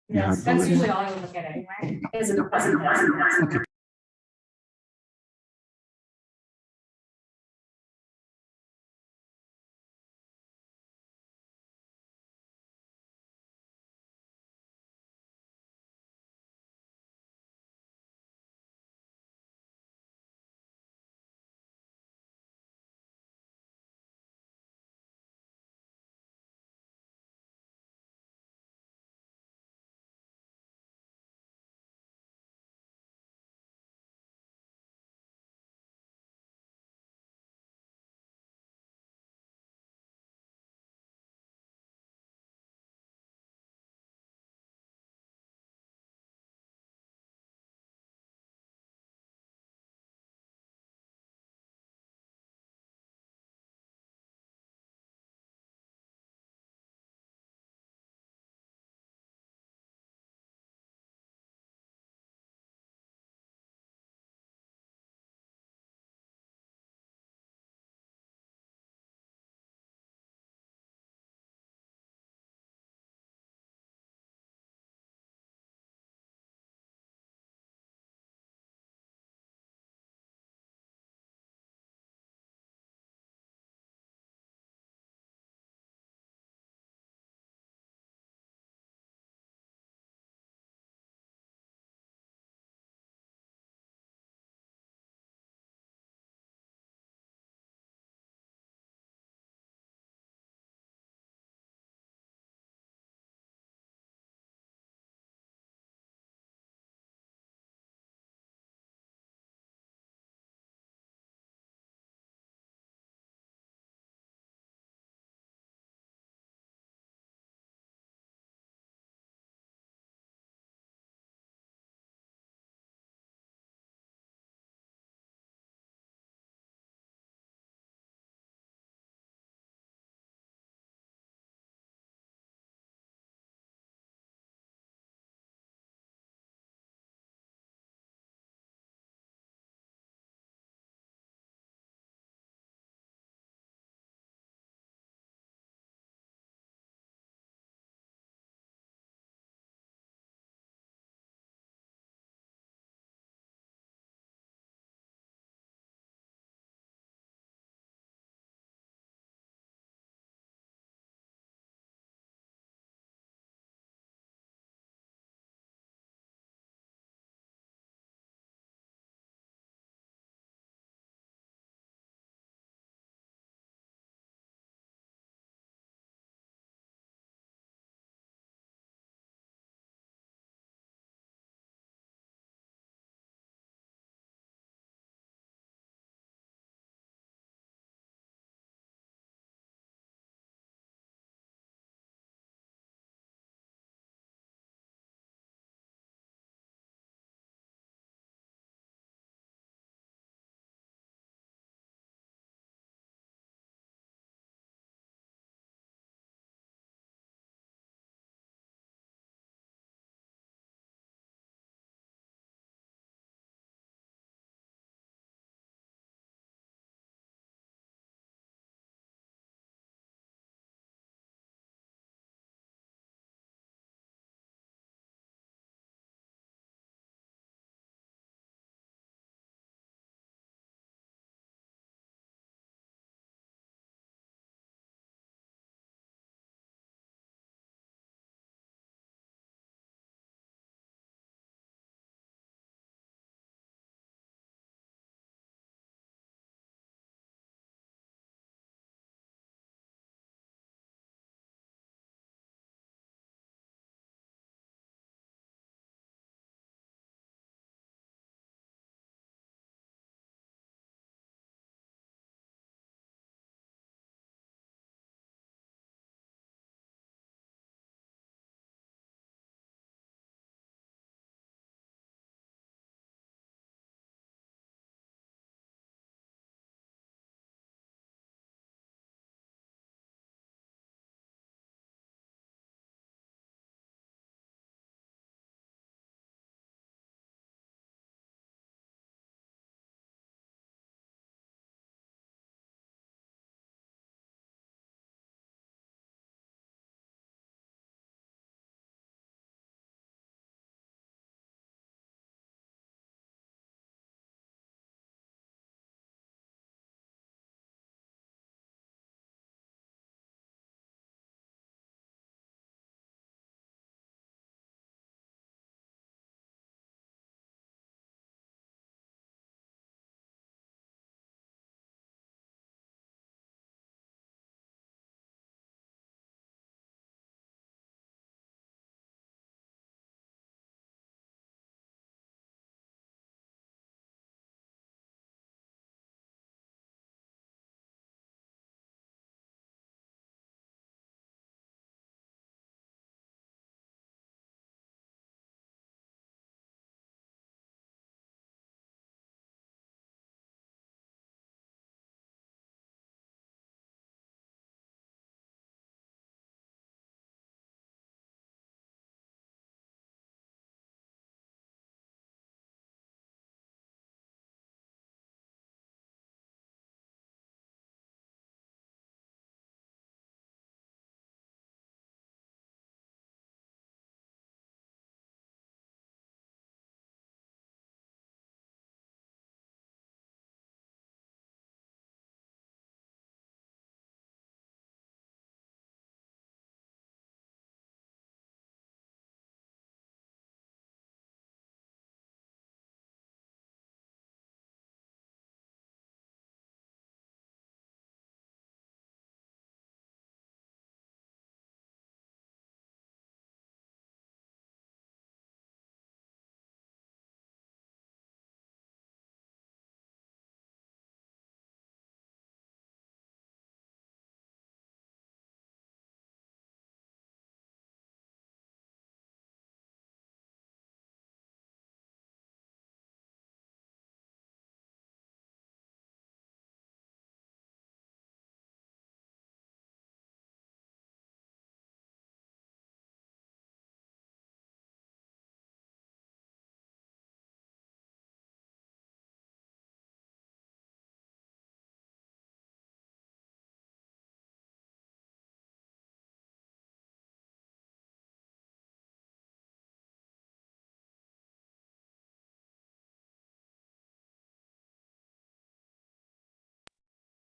Yes, that's usually all I would look at anyway, is an oppressive.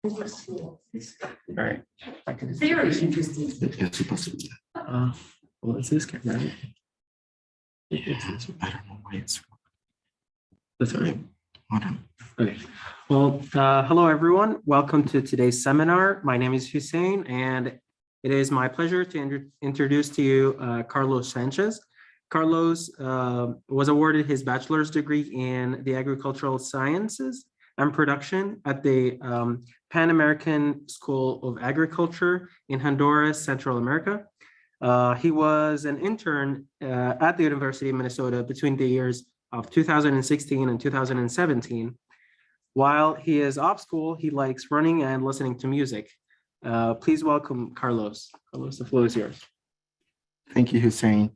All right. Very interesting. It's supposed to be. Well, it's this camera, right? Yeah, I don't know why it's. That's all right. Hold on. Okay. Well, hello, everyone. Welcome to today's seminar. My name is Hussein, and it is my pleasure to introduce to you Carlos Sanchez. Carlos was awarded his bachelor's degree in the agricultural sciences and production at the Pan American School of Agriculture in Honduras, Central America. He was an intern at the University of Minnesota between the years of 2016 and 2017. While he is off school, he likes running and listening to music. Please welcome Carlos. Carlos, the floor is yours. Thank you, Hussein.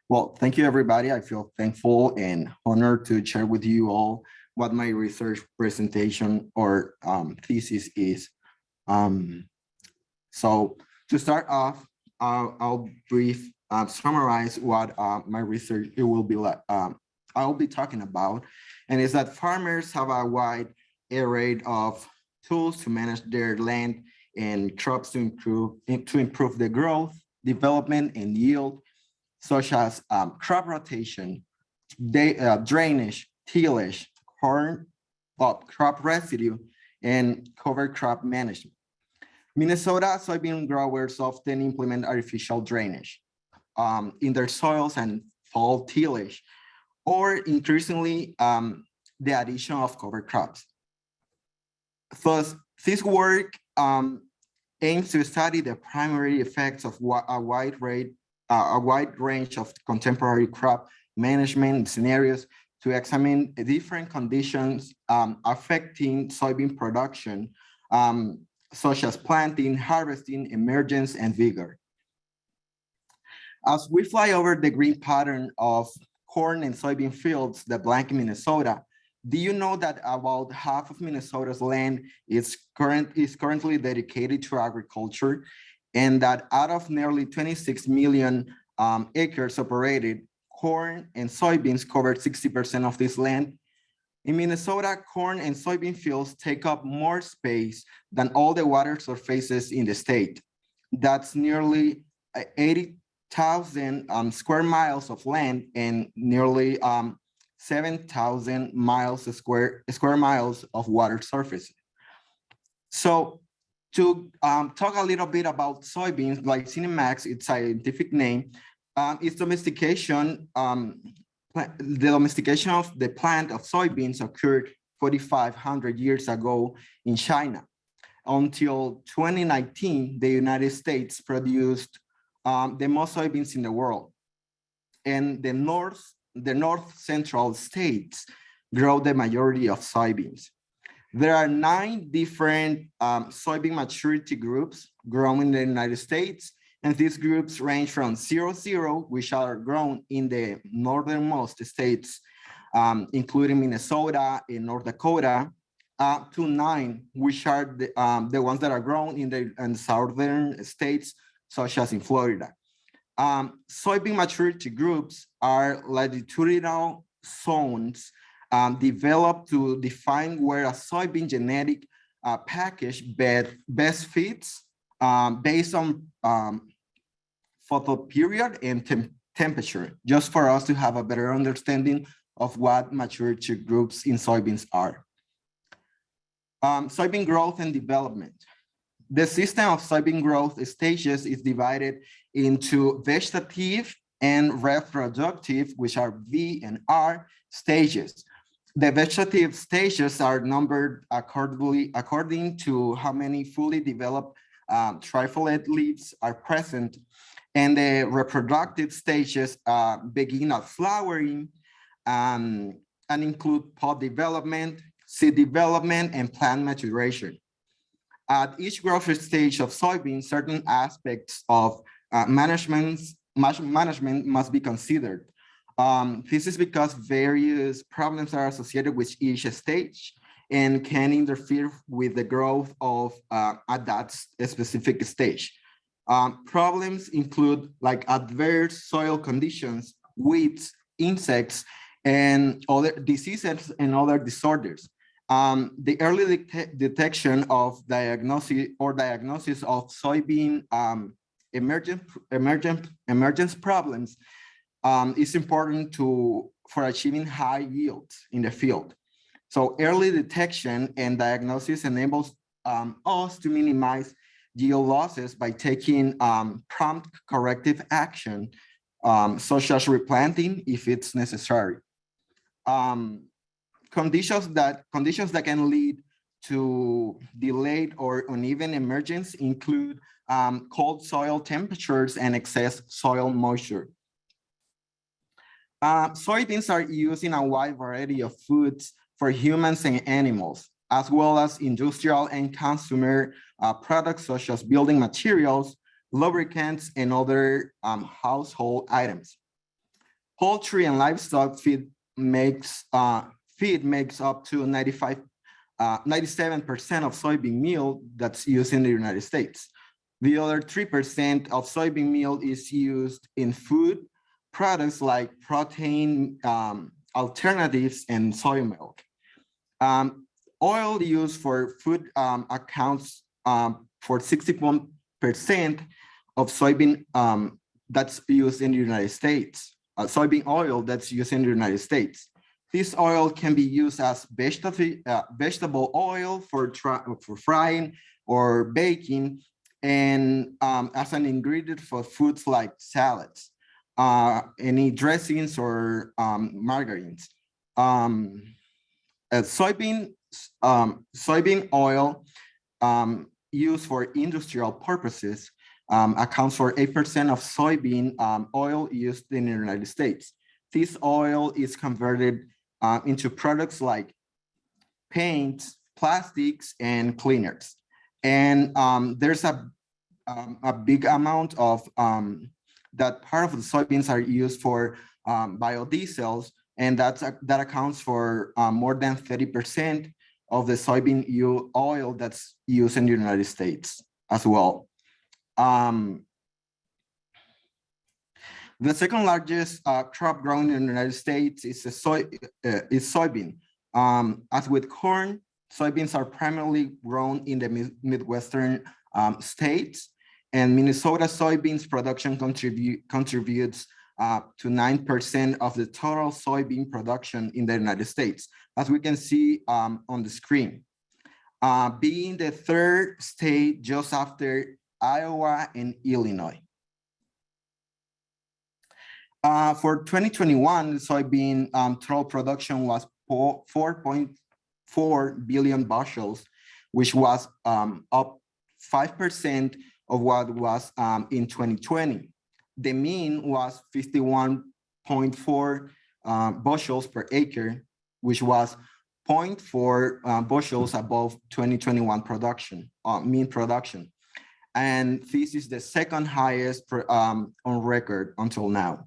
Well, thank you, everybody. I feel thankful and honored to share with you all what my research presentation or thesis is. So to start off, I'll brief summarize what my research will be like. I'll be talking about, and is that farmers have a wide array of tools to manage their land and crops to improve the growth, development, and yield, such as crop rotation, drainage, tillage, crop residue, and cover crop management. Minnesota soybean growers often implement artificial drainage in their soils and fall tillage, or increasingly the addition of cover crops. Thus, this work aims to study the primary effects of a wide range of contemporary crop management scenarios to examine different conditions affecting soybean production, such as planting, harvesting, emergence, and vigor. As we fly over the green pattern of corn and soybean fields that blanket Minnesota, do you know that about half of Minnesota's land is currently dedicated to agriculture, and that out of nearly 26 million acres operated, corn and soybeans cover 60% of this land? In Minnesota, corn and soybean fields take up more space than all the water surfaces in the state. That's nearly 80,000 square miles of land and nearly 7,000 square miles of water surface. So to talk a little bit about soybeans, Glycine max, its scientific name, its domestication. The domestication of the plant of soybeans occurred 4,500 years ago in China. Until 2019, the United States produced the most soybeans in the world. And the north central states grow the majority of soybeans. There are 9 different soybean maturity groups grown in the United States. And these groups range from 0, which are grown in the northernmost states, including Minnesota and North Dakota, up to 9, which are the ones that are grown in the southern states, such as in Florida. Soybean maturity groups are latitudinal zones developed to define where a soybean genetic package best fits based on photoperiod and temperature, just for us to have a better understanding of what maturity groups in soybeans are. Soybean growth and development. The system of soybean growth stages is divided into vegetative and reproductive, which are V and R stages. The vegetative stages are numbered according to how many fully developed trifoliate leaves are present, and the reproductive stages begin at flowering and include pod development, seed development, and plant maturation. At each growth stage of soybeans, certain aspects of management must be considered. This is because various problems are associated with each stage and can interfere with the growth of at that specific stage. Problems include like adverse soil conditions, weeds, insects, and other diseases and other disorders. The early detection of diagnosis of soybean emergence problems is important for achieving high yields in the field. So early detection and diagnosis enables us to minimize yield losses by taking prompt corrective action, such as replanting if it's necessary. Conditions that can lead to delayed or uneven emergence include cold soil temperatures and excess soil moisture. Soybeans are used in a wide variety of foods for humans and animals, as well as industrial and consumer products such as building materials, lubricants, and other household items. Poultry and livestock feed makes up to 97% of soybean meal that's used in the United States. The other 3% of soybean meal is used in food products like protein alternatives and soy milk. Oil used for food accounts for 61% of soybean that's used in the United States. Soybean oil that's used in the United States. This oil can be used as vegetable oil for frying or baking, and as an ingredient for foods like salads, any dressings or margarines. Soybean oil used for industrial purposes accounts for 8% of soybean oil used in the United States. This oil is converted into products like paints, plastics, and cleaners. And there's a big amount of that part of the soybeans are used for biodiesels, and that accounts for more than 30% of the soybean oil that's used in the United States as well. The second largest crop grown in the United States is soybean. As with corn, soybeans are primarily grown in the Midwestern states, and Minnesota soybeans production contributes to 9% of the total soybean production in the United States, as we can see on the screen, being the third state just after Iowa and Illinois. For 2021, the soybean total production was 4.4 billion bushels, which was up 5% of what was in 2020. The mean was 51.4 bushels per acre, which was 0.4 bushels above 2021 production, mean production. And this is the second highest on record until now.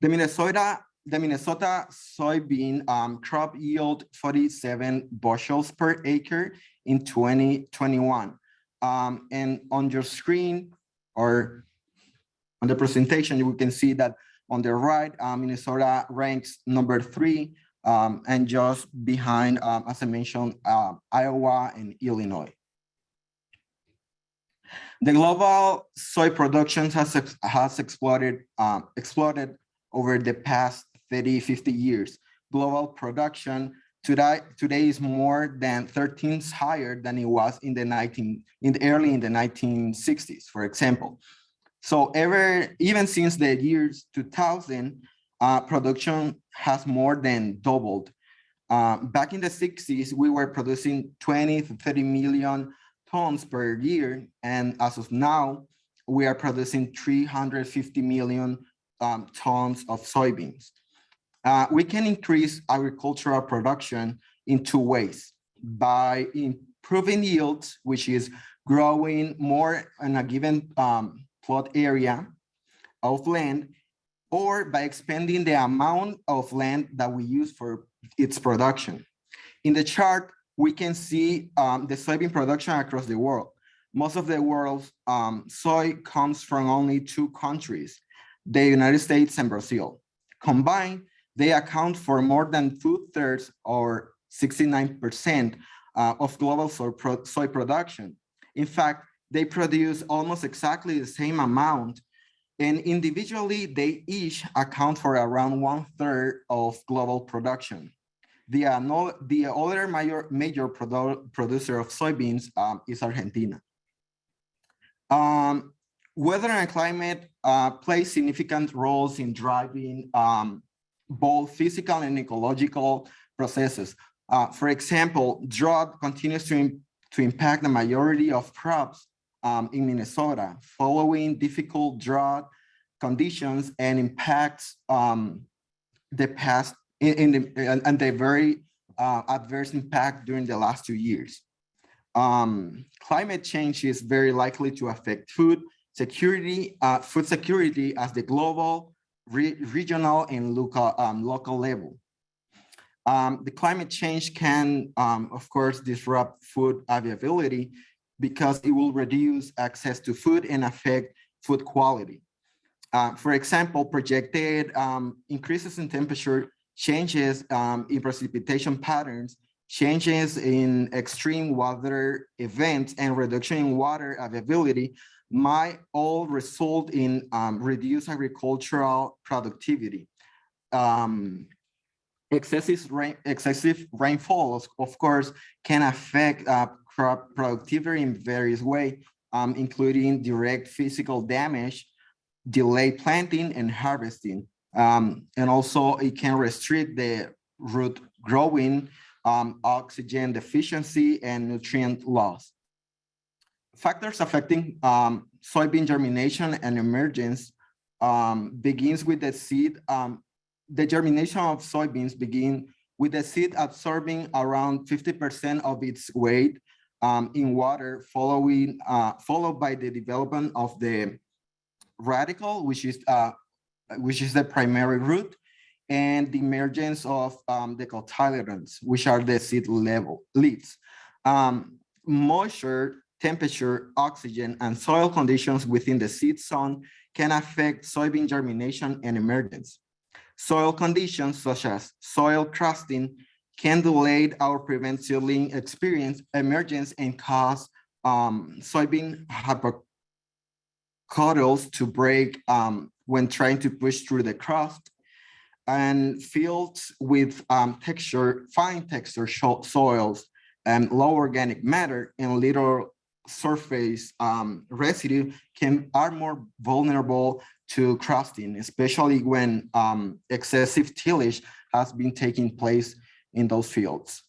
The Minnesota soybean crop yield 47 bushels per acre in 2021. And on your screen or on the presentation, you can see that on the right, Minnesota ranks number 3 and just behind, as I mentioned, Iowa and Illinois. The global soy production has exploded over the past 50 years. Global production today is more than 13 times higher than it was in the early 1960s, for example. So even since the years 2000, production has more than doubled. Back in the 60s, we were producing 20 to 30 million tons per year, and as of now, we are producing 350 million tons of soybeans. We can increase agricultural production in 2 ways: by improving yields, which is growing more in a given plot area of land, or by expanding the amount of land that we use for its production. In the chart, we can see the soybean production across the world. Most of the world's soy comes from only 2 countries, the United States and Brazil. Combined, they account for more than 2/3 or 69% of global soy production. In fact, they produce almost exactly the same amount, and individually, they each account for around 1/3 of global production. The other major producer of soybeans is Argentina. Weather and climate play significant roles in driving both physical and ecological processes. For example, drought continues to impact the majority of crops in Minnesota, following difficult drought conditions and impacts the past and the very adverse impact during the last 2 years. Climate change is very likely to affect food security as the global, regional, and local level. The climate change can, of course, disrupt food availability because it will reduce access to food and affect food quality. For example, projected increases in temperature, changes in precipitation patterns, changes in extreme weather events, and reduction in water availability might all result in reduced agricultural productivity. Excessive rainfall, of course, can affect crop productivity in various ways, including direct physical damage, delayed planting and harvesting. And also it can restrict the root growing, oxygen deficiency, and nutrient loss. Factors affecting soybean germination and emergence begins with the seed. The germination of soybeans begin with the seed absorbing around 50% of its weight in water, followed by the development of the radicle, which is the primary root, and the emergence of the cotyledons, which are the seed level leaves. Moisture, temperature, oxygen, and soil conditions within the seed zone can affect soybean germination and emergence. Soil conditions such as soil crusting can delay or prevent seedling experience emergence and cause soybean hypocotyls to break when trying to push through the crust. And fields with fine texture soils and low organic matter and little surface residue are more vulnerable to crusting, especially when excessive tillage has been taking place in those fields.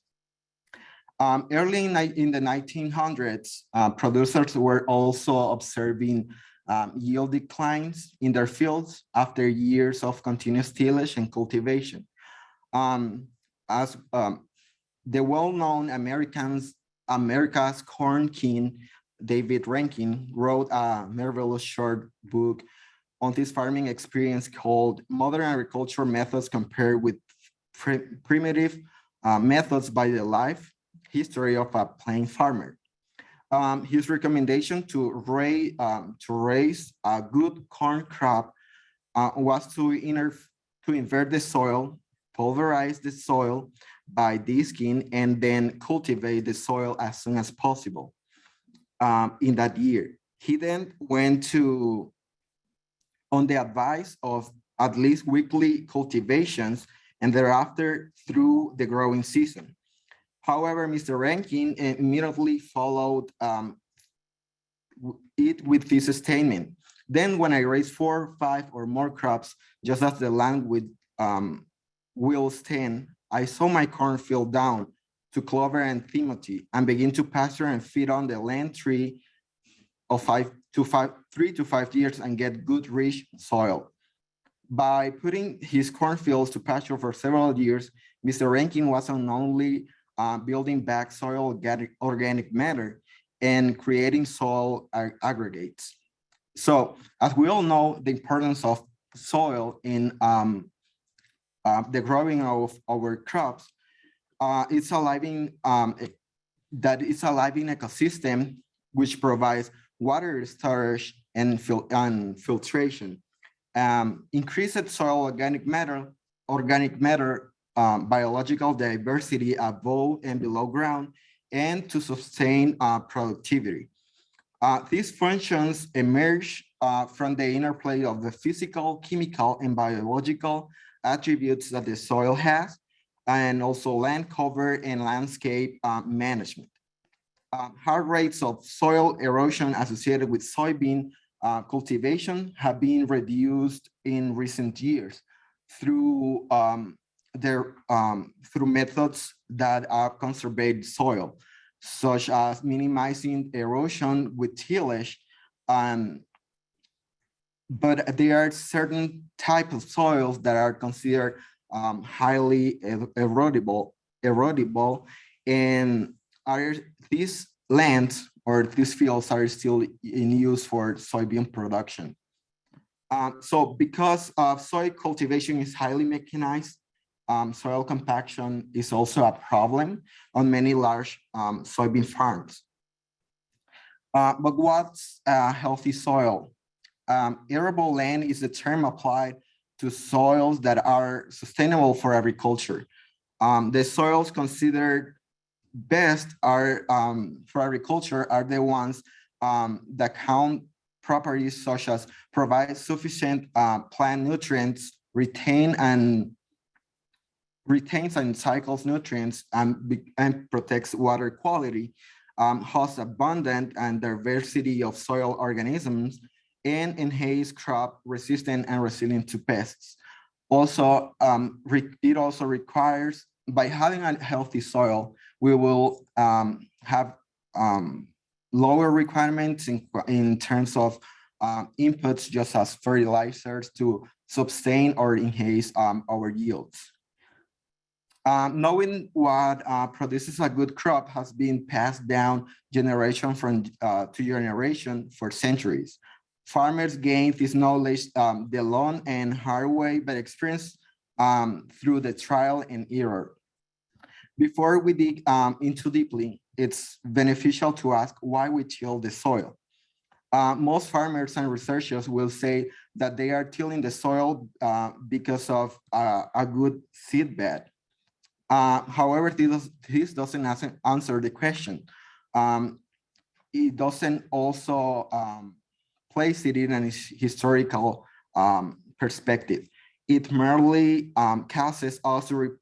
Early in the 1900s, producers were also observing yield declines in their fields after years of continuous tillage and cultivation. As the well-known America's Corn King, David Rankin, wrote a marvelous short book on this farming experience called Modern Agricultural Methods Compared with Primitive Methods by the Life History of a Plain Farmer. His recommendation to raise a good corn crop was to invert the soil, pulverize the soil by disking, and then cultivate the soil as soon as possible in that year. He then went on the advice of at least weekly cultivations and thereafter through the growing season. However, Mr. Rankin immediately followed it with this statement. Then when I raise 4, 5, or more crops, just as the land will stand, I sow my cornfield down to clover and timothy and begin to pasture and feed on the land 3 to 5 years and get good rich soil. By putting his cornfields to pasture for several years, Mr. Rankin wasn't only building back soil organic matter and creating soil aggregates. So as we all know, the importance of soil in the growing of our crops, it's a living ecosystem which provides water storage and filtration. increased soil organic matter, biological diversity above and below ground, and to sustain productivity. These functions emerge from the interplay of the physical, chemical, and biological attributes that the soil has, and also land cover and landscape management. High rates of soil erosion associated with soybean cultivation have been reduced in recent years through through methods that conserve soil, such as minimizing erosion with tillage. But there are certain types of soils that are considered highly erodible, and these lands or these fields are still in use for soybean production. So because soy cultivation is highly mechanized, soil compaction is also a problem on many large soybean farms. But what's a healthy soil? Arable land is a term applied to soils that are sustainable for agriculture. The soils considered best are for agriculture are the ones that count properties such as provide sufficient plant nutrients, retains and cycles nutrients, and protects water quality, hosts abundant and diversity of soil organisms, and enhance crop resistant and resilient to pests. Also, it also requires, by having a healthy soil, we will have lower requirements in terms of inputs, just as fertilizers, to sustain or enhance our yields. Knowing what produces a good crop has been passed down generation to generation for centuries. Farmers gained this knowledge the long and hard way, but experience through the trial and error. Before we dig into deeply, it's beneficial to ask why we till the soil. Most farmers and researchers will say that they are tilling the soil because of a good seed bed. However, this doesn't answer the question. It doesn't also place it in a historical perspective. It merely causes us to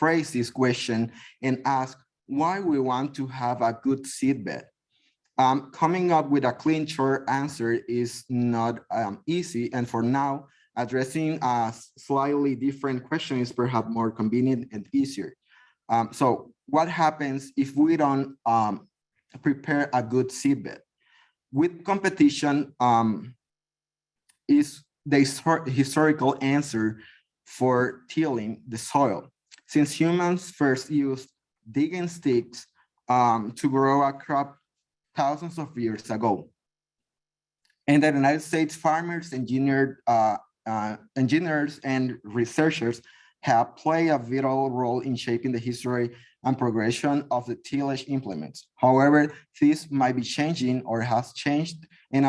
rephrase this question and ask why we want to have a good seed bed. Coming up with a clean, short answer is not easy, and for now, addressing a slightly different question is perhaps more convenient and easier. So what happens if we don't prepare a good seed bed? With competition is the historical answer for tilling the soil. Since humans first used digging sticks to grow a crop thousands of years ago. In the United States, farmers, engineers, and researchers have played a vital role in shaping the history and progression of the tillage implements. However, this might be changing or has changed, and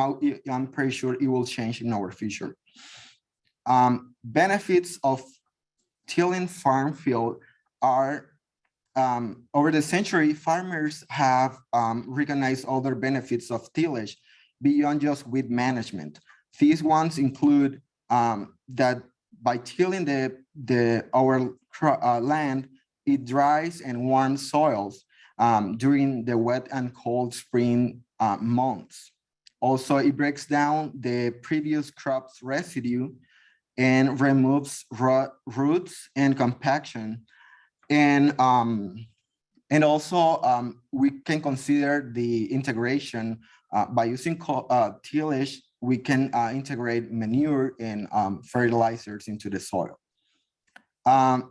I'm pretty sure it will change in our future. Benefits of tilling farm field are, over the century, farmers have recognized other benefits of tillage beyond just weed management. These ones include that by tilling our land, it dries and warms soils during the wet and cold spring months. Also, it breaks down the previous crop's residue and removes roots and compaction. And also, we can consider the integration by using tillage. We can integrate manure and fertilizers into the soil.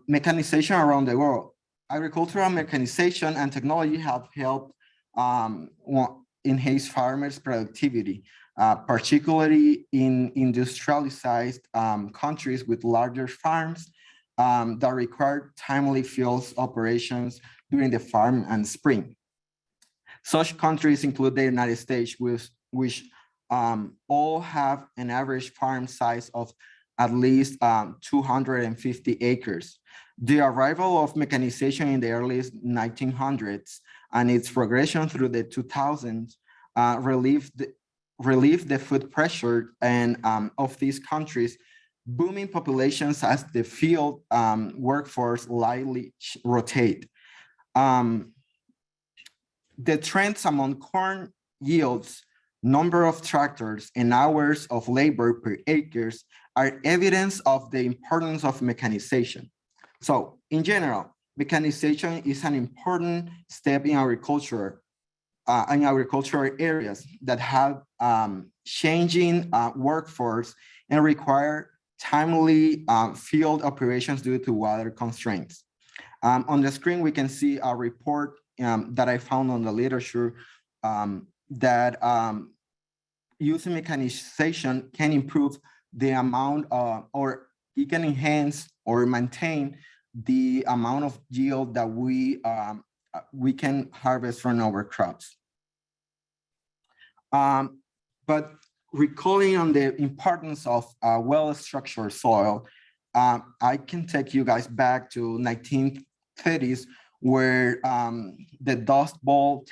Mechanization around the world. Agricultural mechanization and technology have helped enhance farmers' productivity, particularly in industrialized countries with larger farms that require timely field operations during the farm and spring. Such countries include the United States, which all have an average farm size of at least 250 acres. The arrival of mechanization in the early 1900s and its progression through the 2000s relieved the food pressure and of these countries, booming populations as the field workforce lightly rotate. The trends among corn yields, number of tractors, and hours of labor per acres are evidence of the importance of mechanization. So in general, mechanization is an important step in agricultural areas that have changing workforce and require timely field operations due to water constraints. On the screen, we can see a report that I found on the literature that using mechanization can improve the amount or it can enhance or maintain the amount of yield that we can harvest from our crops. But recalling on the importance of well-structured soil, I can take you guys back to 1930s where the Dust Bowl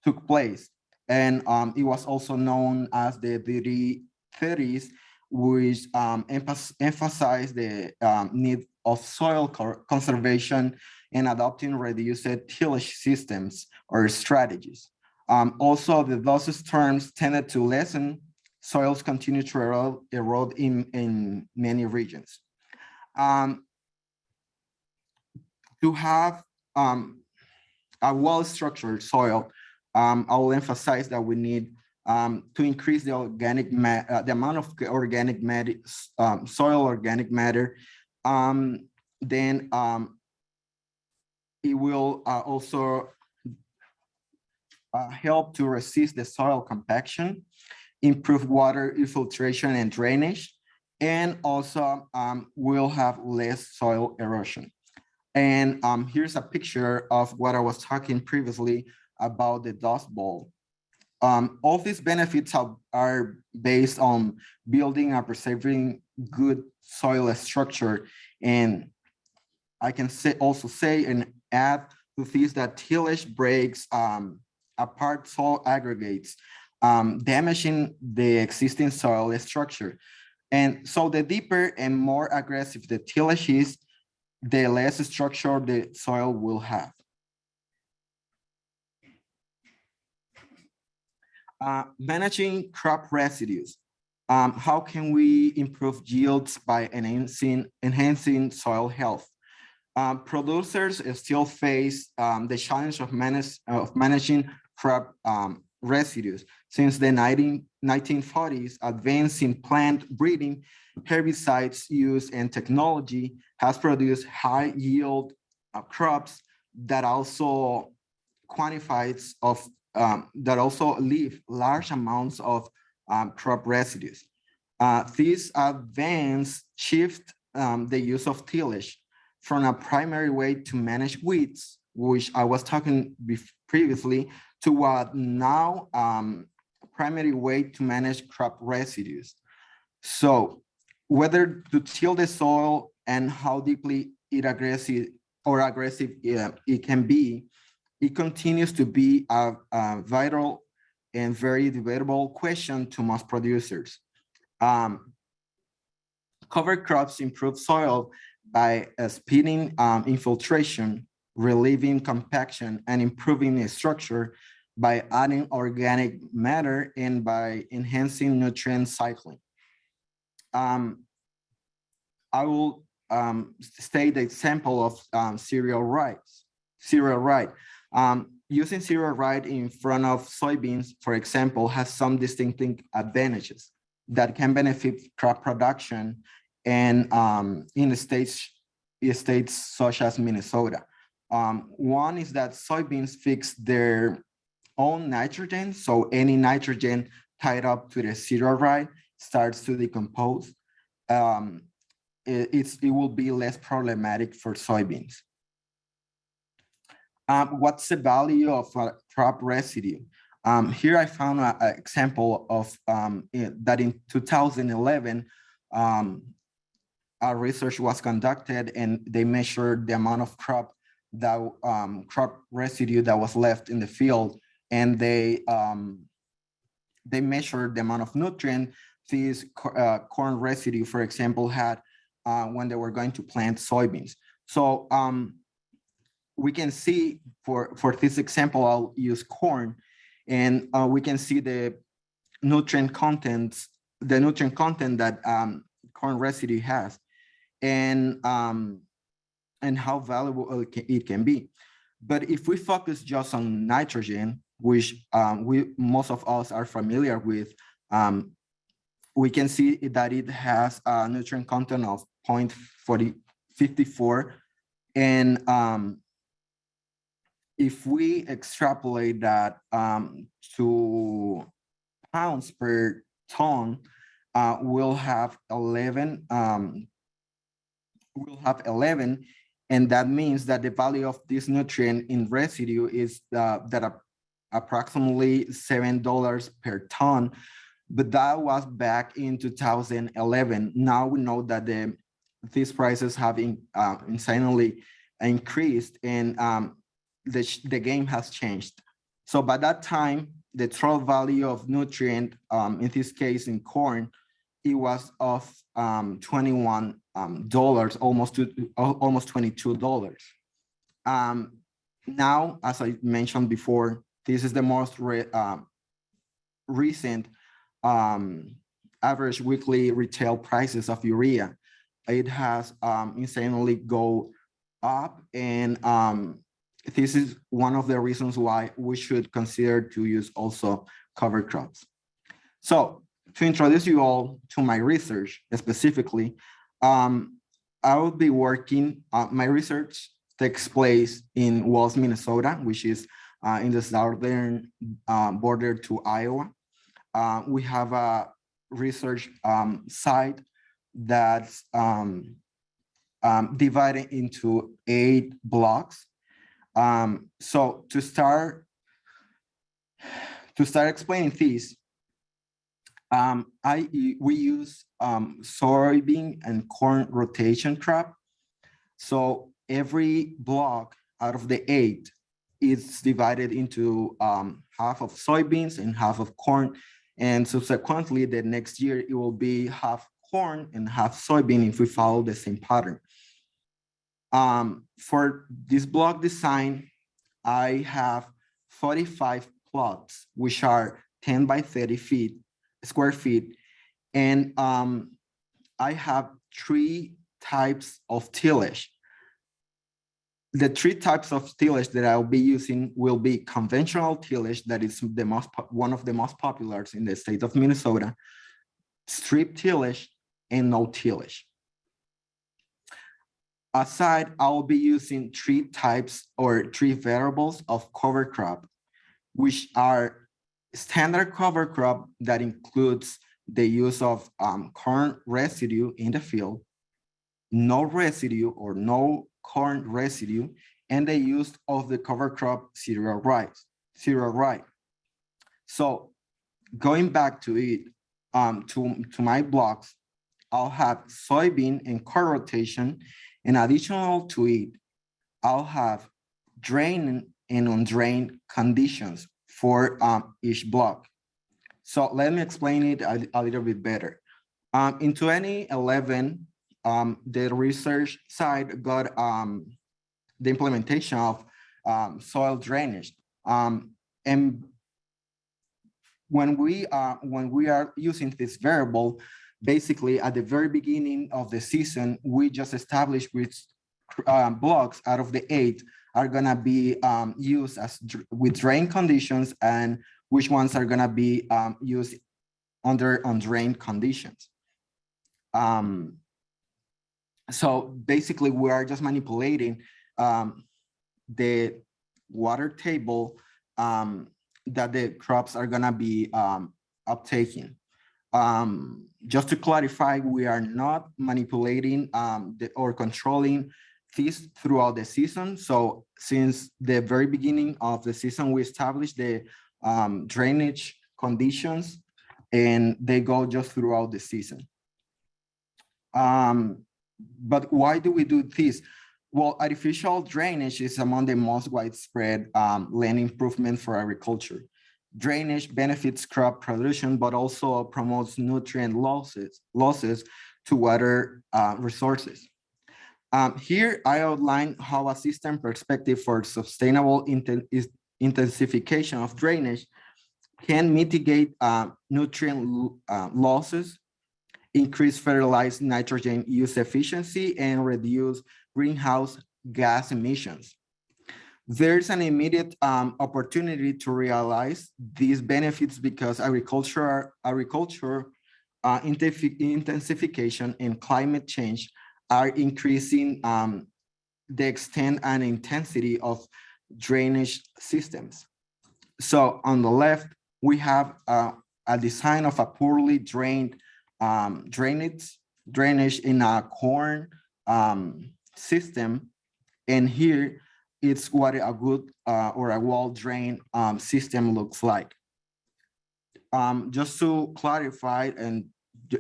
took place. And it was also known as the Dirty 30s, which emphasized the need of soil conservation and adopting reduced tillage systems or strategies. Also, those terms tended to lessen soils continue to erode in many regions. To have a well-structured soil, I will emphasize that we need to increase the amount of organic matter, soil organic matter. Then it will also help to resist the soil compaction, improve water infiltration and drainage, and also will have less soil erosion. And here's a picture of what I was talking previously about the Dust Bowl. All these benefits are based on building and preserving good soil structure. And I can also say and add to this that tillage breaks apart soil aggregates, damaging the existing soil structure. And so the deeper and more aggressive the tillage is, the less structure the soil will have. Managing crop residues. How can we improve yields by enhancing soil health? Producers still face the challenge of managing crop residues. Since the 1940s, advance in plant breeding, herbicides use, and technology has produced high yield crops that also that also leave large amounts of crop residues. This advance shift the use of tillage from a primary way to manage weeds, which I was talking previously, to what now primary way to manage crop residues. So whether to till the soil and how deeply aggressive it can be, it continues to be a vital and very debatable question to most producers. Cover crops improve soil by speeding infiltration, relieving compaction, and improving the structure by adding organic matter and by enhancing nutrient cycling. I will state the example of cereal rye. Using cereal rye in front of soybeans, for example, has some distinctive advantages that can benefit crop production and in the states such as Minnesota. One is that soybeans fix their own nitrogen, so any nitrogen tied up to the cereal rye starts to decompose. It will be less problematic for soybeans. What's the value of crop residue? Here I found an example of that in 2011, a research was conducted and they measured the amount of crop residue that was left in the field, and they measured the amount of nutrient this corn residue, for example, had when they were going to plant soybeans. So we can see for this example, I'll use corn, and we can see the nutrient content that corn residue has, and how valuable it can be. But if we focus just on nitrogen, which most of us are familiar with, we can see that it has a nutrient content of 0.54, and if we extrapolate that to pounds per ton, we'll have 11. And that means that the value of this nutrient in residue is approximately $7 per ton. But that was back in 2011. Now we know that these prices have insanely increased, and the game has changed. So by that time, the total value of nutrient, in this case in corn, it was of $21, almost $22. Now, as I mentioned before, this is the most recent average weekly retail prices of urea. It has insanely go up, and this is one of the reasons why we should consider to use also cover crops. So to introduce you all to my research specifically, I will be working, my research takes place in Walls, Minnesota, which is in the southern border to Iowa. We have a research site that's divided into 8 blocks. So to start explaining this, we use soybean and corn rotation crop. So every block out of the 8 is divided into half of soybeans and half of corn. And subsequently, the next year, it will be half corn and half soybean if we follow the same pattern. For this block design, I have 45 plots, which are 10 by 30 square feet. And I have 3 types of tillage. The 3 types of tillage that I'll be using will be conventional tillage, that is one of the most popular in the state of Minnesota, strip tillage, and no tillage. Aside, I'll be using 3 types or 3 variables of cover crop, which are standard cover crop that includes the use of corn residue in the field, no residue or no corn residue, and the use of the cover crop cereal rye. So going back to it, to my blocks, I'll have soybean and corn rotation, and additional to it, I'll have drain and undrained conditions for each block. So let me explain it a little bit better. In 2011, the research side got the implementation of soil drainage. And when we are using this variable, basically at the very beginning of the season, we just established which blocks out of the 8 are gonna be used with drain conditions, and which ones are gonna be used under undrained conditions. So basically, we are just manipulating the water table that the crops are gonna be uptaking. Just to clarify, we are not manipulating or controlling this throughout the season. So since the very beginning of the season, we established the drainage conditions, and they go just throughout the season. But why do we do this? Well, artificial drainage is among the most widespread land improvement for agriculture. Drainage benefits crop production, but also promotes nutrient losses to water resources. Here, I outline how a system perspective for sustainable intensification of drainage can mitigate nutrient losses, increase fertilized nitrogen use efficiency, and reduce greenhouse gas emissions. There's an immediate opportunity to realize these benefits because agriculture intensification and climate change are increasing the extent and intensity of drainage systems. So on the left, we have a design of a poorly drained drainage in a corn system. And here it's what a good or a well-drained system looks like. Just to clarify, and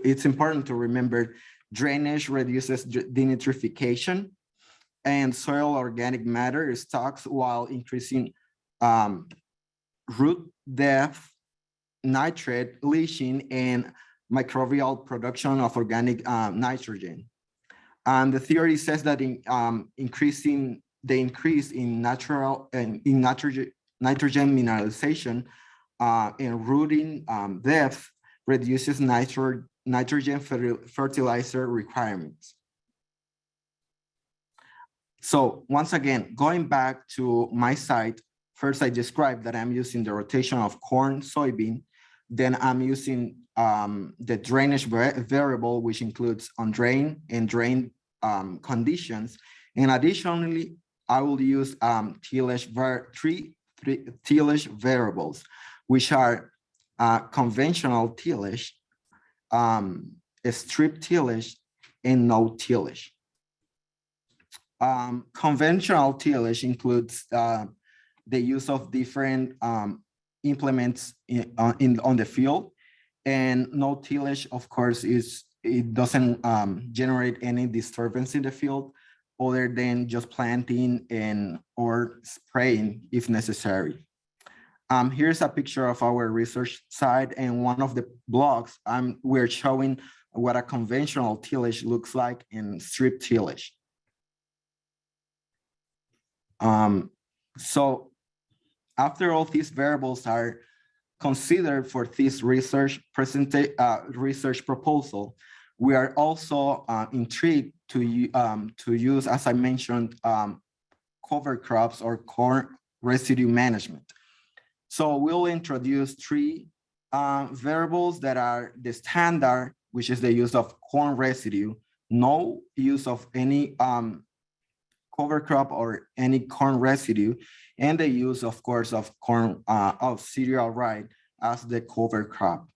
it's important to remember, drainage reduces denitrification and soil organic matter stocks while increasing root depth, nitrate leaching, and microbial production of organic nitrogen. And the theory says that increasing the increase in nitrogen mineralization and rooting depth reduces nitrogen fertilizer requirements. So once again, going back to my site, first I described that I'm using the rotation of corn, soybean, then I'm using the drainage variable, which includes undrained and drained conditions. And additionally, I will use three tillage variables, which are conventional tillage, strip tillage, and no tillage. Conventional tillage includes the use of different implements on the field, and no tillage, of course, it doesn't generate any disturbance in the field other than just planting and or spraying if necessary. Here's a picture of our research site, and one of the blocks we're showing what a conventional tillage looks like in strip tillage. So after all these variables are considered for this research proposal, we are also intrigued to use, as I mentioned, cover crops or corn residue management. So we'll introduce three variables that are the standard, which is the use of corn residue, no use of any cover crop or any corn residue, and the use, of course, of corn of cereal rye as the cover crop.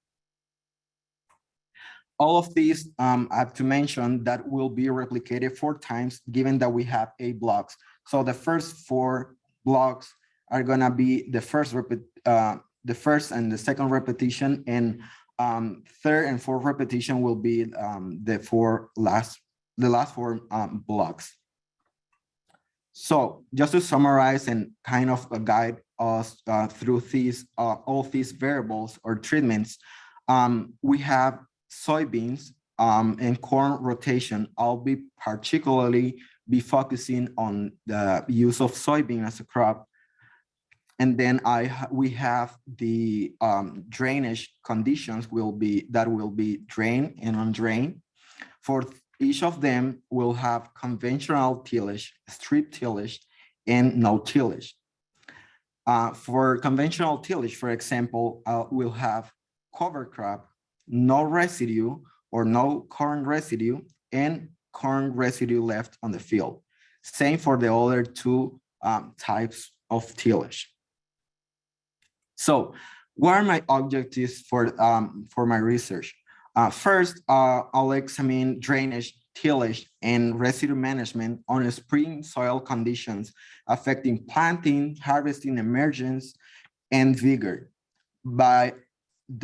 All of these, I have to mention that will be replicated 4 times, given that we have 8 blocks. So the first 4 blocks are gonna be the first and the second repetition, and third and fourth repetition will be the last 4 blocks. So just to summarize and kind of guide us through these all these variables or treatments, we have soybeans and corn rotation. I'll be particularly focusing on the use of soybean as a crop. And then we have the drainage conditions that will be drained and undrained. For each of them, will have conventional tillage, strip tillage, and no tillage. For conventional tillage, for example, we'll have cover crop, no residue or no corn residue, and corn residue left on the field. Same for the other 2 types of tillage. So what are my objectives for my research? First, I'll examine drainage, tillage, and residue management on spring soil conditions affecting planting, harvesting, emergence, and vigor by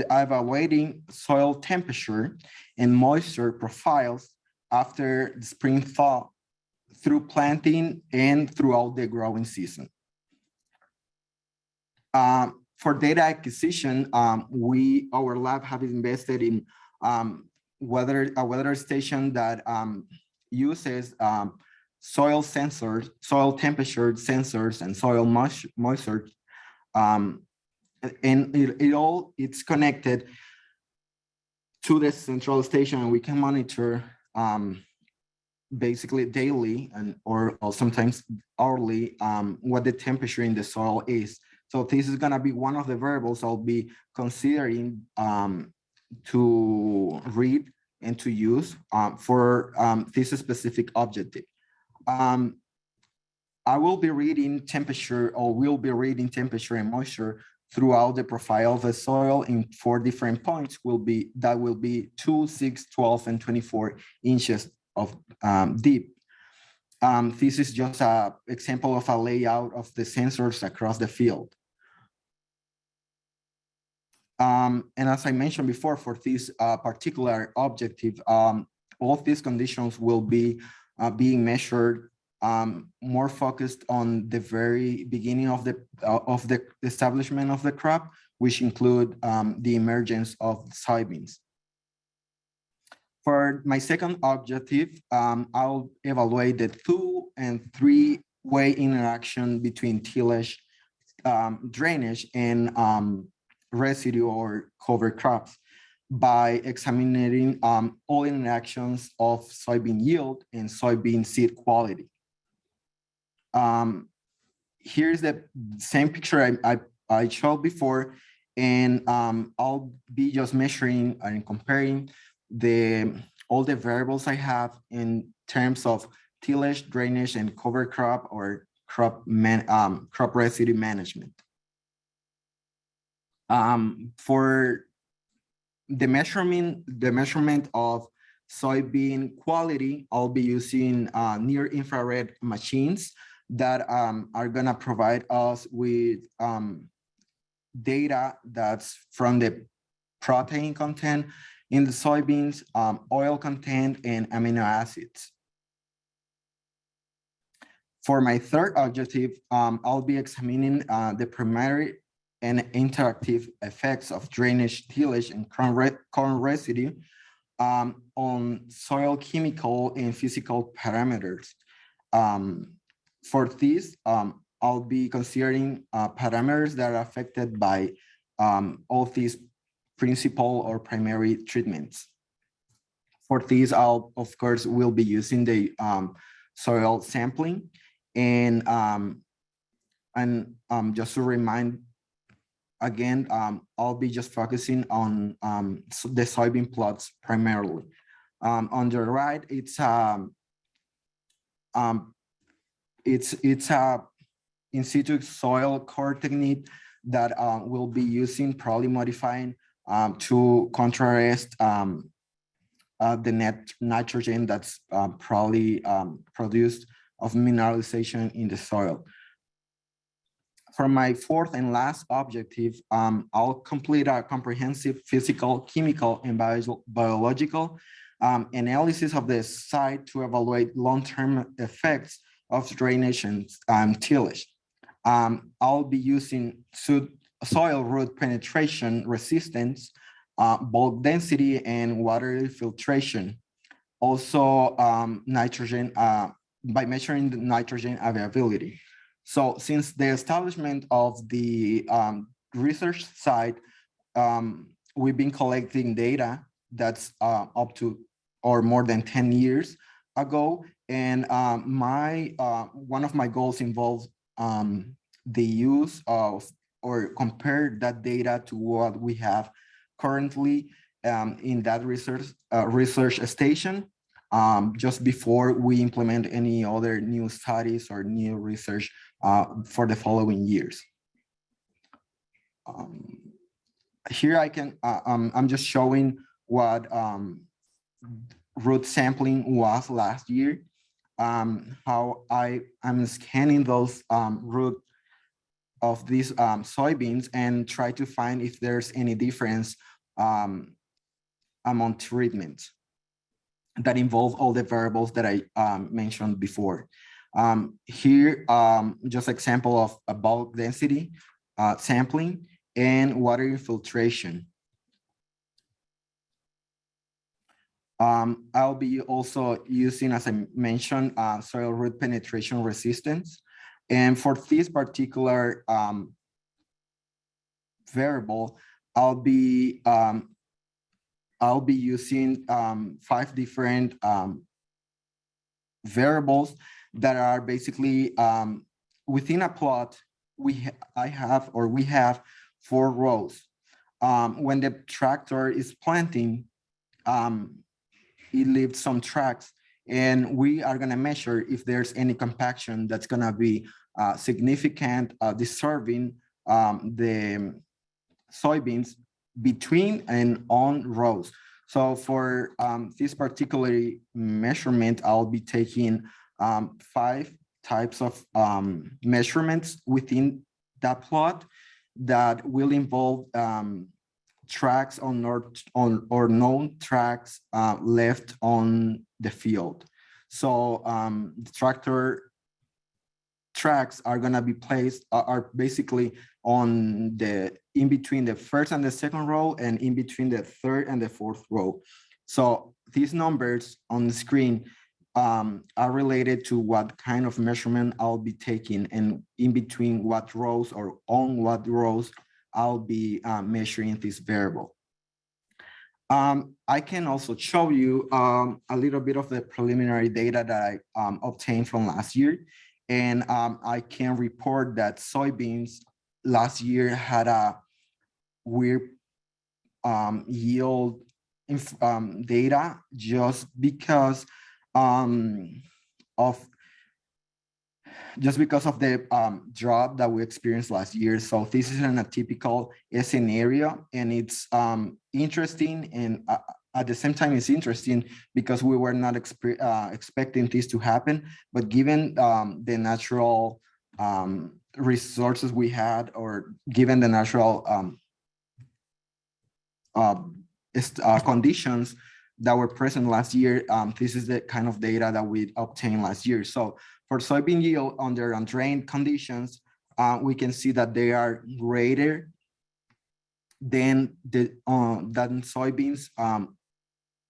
evaluating soil temperature and moisture profiles after the spring thaw through planting and throughout the growing season. For data acquisition, our lab have invested in a weather station that uses soil sensors, soil temperature sensors, and soil moisture. And it's connected to the central station, and we can monitor basically daily or sometimes hourly what the temperature in the soil is. So this is gonna be one of the variables I'll be considering to read and to use for this specific objective. I will be reading temperature, or will be reading temperature and moisture throughout the profile of the soil in 4 different points. That will be 2, 6, 12, and 24 inches of deep. This is just an example of a layout of the sensors across the field. And as I mentioned before, for this particular objective, all of these conditions will be being measured more focused on the very beginning of the establishment of the crop, which include the emergence of soybeans. For my second objective, I'll evaluate the 2- and 3-way interaction between tillage, drainage, and residue or cover crops by examining all interactions of soybean yield and soybean seed quality. Here's the same picture I showed before, and I'll be just measuring and comparing all the variables I have in terms of tillage, drainage, and cover crop or crop residue management. For the measurement of soybean quality, I'll be using near infrared machines that are gonna provide us with data that's from the protein content in the soybeans, oil content, and amino acids. For my third objective, I'll be examining the primary and interactive effects of drainage, tillage, and corn residue on soil chemical and physical parameters. For this, I'll be considering parameters that are affected by all these principal or primary treatments. For these, I'll, of course, will be using the soil sampling, and just to remind again, I'll be just focusing on the soybean plots primarily. On the right, it's a in situ soil core technique that we'll be using, probably modifying to contrast the net nitrogen that's probably produced of mineralization in the soil. For my fourth and last objective, I'll complete a comprehensive physical, chemical, and biological analysis of the site to evaluate long-term effects of drainage and tillage. I'll be using soil root penetration resistance, bulk density, and water filtration. Also, nitrogen, by measuring the nitrogen availability. So since the establishment of the research site, we've been collecting data that's up to or more than 10 years ago. And one of my goals involves the use of or compare that data to what we have currently in that research station, just before we implement any other new studies or new research for the following years. Here I can, I'm just showing what root sampling was last year, how I'm scanning those root these soybeans and try to find if there's any difference among treatments that involve all the variables that I mentioned before. Here, just example of a bulk density, sampling, and water infiltration. I'll be also using, as I mentioned, soil root penetration resistance. And for this particular variable, I'll be using 5 different variables that are basically within a plot. We have 4 rows. When the tractor is planting, it leaves some tracks, and we are going to measure if there's any compaction that's going to be significant, disturbing the soybeans between and on rows. So for this particular measurement, I'll be taking 5 types of measurements within that plot that will involve tracks or known tracks left on the field. So the tractor tracks are going to be placed, are basically on in between the first and the second row, and in between the third and the fourth row. So these numbers on the screen are related to what kind of measurement I'll be taking, and in between what rows or on what rows I'll be measuring this variable. I can also show you a little bit of the preliminary data that I obtained from last year. And I can report that soybeans last year had a weird yield data just because of the drop that we experienced last year. So this is an atypical scenario, and it's interesting, and at the same time it's interesting because we were not expecting this to happen. But given the natural resources we had, or given the natural conditions that were present last year, this is the kind of data that we obtained last year. So for soybean yield under undrained conditions, we can see that they are greater than soybeans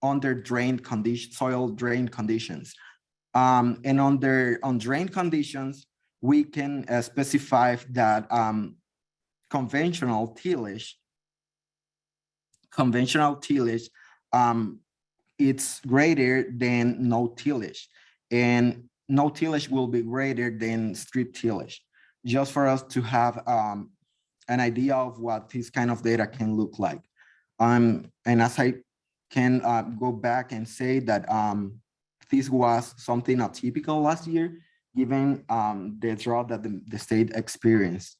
under drained soil drained conditions. And under undrained conditions, we can specify that conventional tillage, it's greater than no tillage, and no tillage will be greater than strip tillage, just for us to have an idea of what this kind of data can look like. And as I can go back and say that this was something atypical last year, given the drought that the state experienced.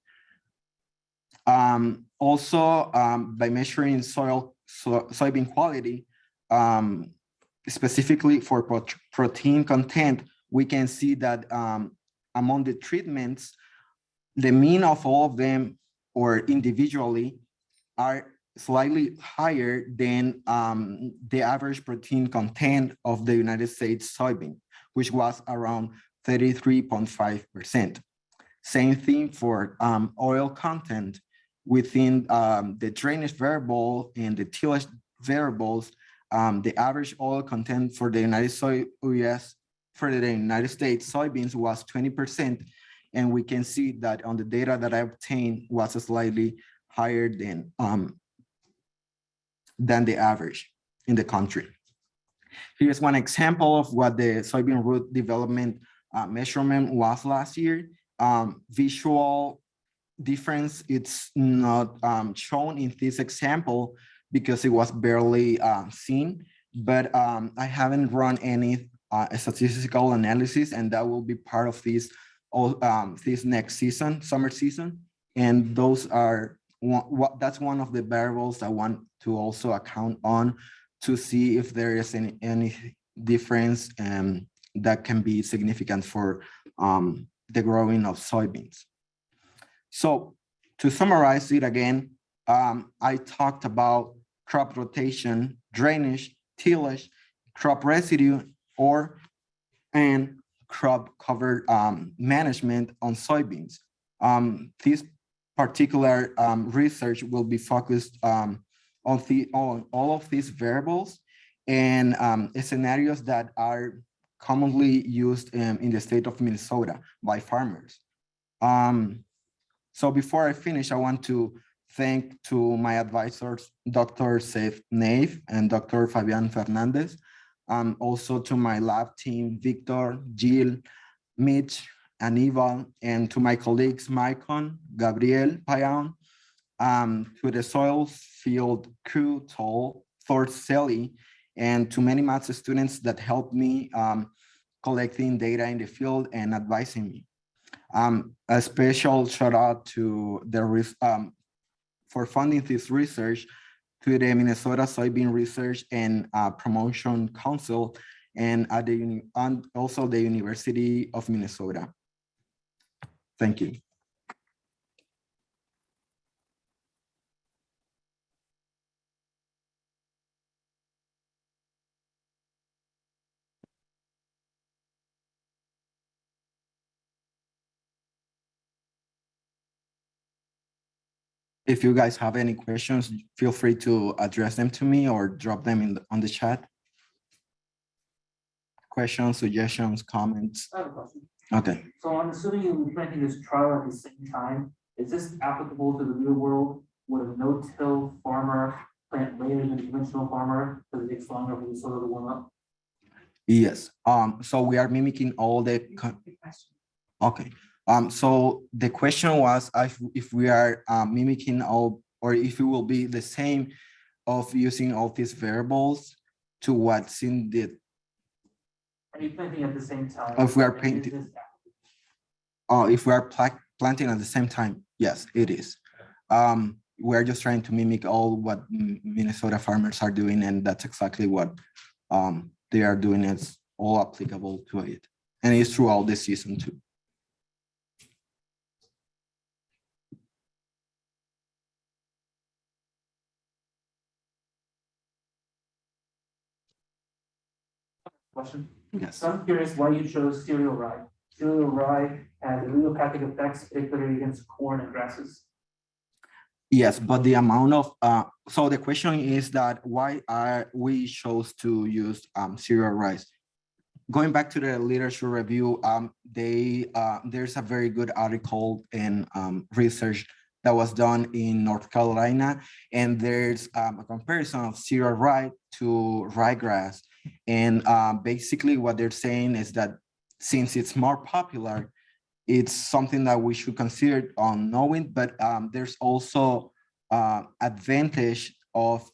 Also, by measuring soybean quality, specifically for protein content, we can see that among the treatments, the mean of all of them, or individually, are slightly higher than the average protein content of the United States soybean, which was around 33.5%. Same thing for oil content within the drainage variable and the tillage variables. The average oil content for the United States soybeans was 20%, and we can see that on the data that I obtained was slightly higher than the average in the country. Here's one example of what the soybean root development measurement was last year. Visual difference, it's not shown in this example because it was barely seen, but I haven't run any statistical analysis, and that will be part of this next season, summer season. And those are that's one of the variables I want to also account on to see if there is any difference that can be significant for the growing of soybeans. So to summarize it again, I talked about crop rotation, drainage, tillage, crop residue, and crop cover management on soybeans. This particular research will be focused on all of these variables and scenarios that are commonly used in the state of Minnesota by farmers. So before I finish, I want to thank to my advisors, Dr. Seth Nave and Dr. Fabian Fernandez. Also to my lab team, Victor, Jill, Mitch, Aníbal, and to my colleagues, Maicon, Gabriel Payan, to the soil field crew, Thor Selly, and to many math students that helped me collecting data in the field and advising me. A special shout out to the for funding this research to the Minnesota Soybean Research and Promotion Council and also the University of Minnesota. Thank you. If you guys have any questions, feel free to address them to me or drop them on the chat. Questions, suggestions, comments? I have a question. Okay. So I'm assuming you'll be planting this trial at the same time. Is this applicable to the real world? Would a no-till farmer plant later than a conventional farmer because it takes longer for the soil to warm up? Yes. So we are mimicking all the. Okay. So the question was if we are mimicking all, or if it will be the same of using all these variables to what's in the. Are you planting at the same time? If we are And is painting. this applicable? If we are planting at the same time, yes, it is. We're just trying to mimic all what Minnesota farmers are doing, and that's exactly what they are doing. It's all applicable to it, and it's throughout the season too. Question. Yes. So I'm curious why you chose cereal rye. Cereal rye has allelopathic effects, particularly against corn and grasses. Yes, but the amount of so the question is that why are we chose to use cereal rice? Going back to the literature review, there's a very good article and research that was done in North Carolina, and there's a comparison of cereal rye to ryegrass, and basically what they're saying is that since it's more popular, it's something that we should consider on knowing, but there's also advantage of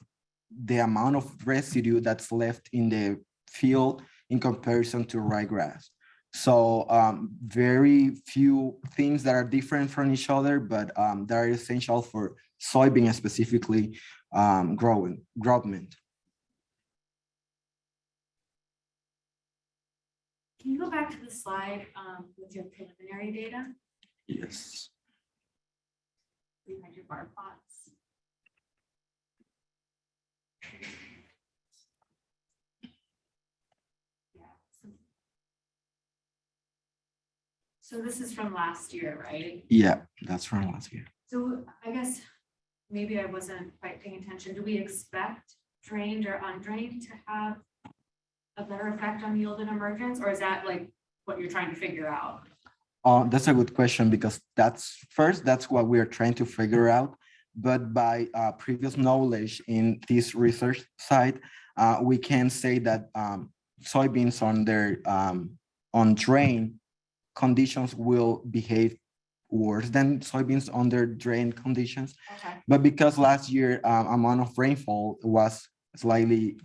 the amount of residue that's left in the field in comparison to ryegrass. So very few things that are different from each other, but that are essential for soybean specifically growth. Can you go back to the slide with your preliminary data? Yes. We had your bar plots. Yeah. So this is from last year, right? Yeah, that's from last year. So I guess maybe I wasn't quite paying attention. Do we expect drained or undrained to have a better effect on yield and emergence, or is that like what you're trying to figure out? That's a good question, because that's what we're trying to figure out. But by previous knowledge in this research side, we can say that soybeans on their on drain conditions will behave worse than soybeans under drain conditions. Okay. But because last year amount of rainfall was slightly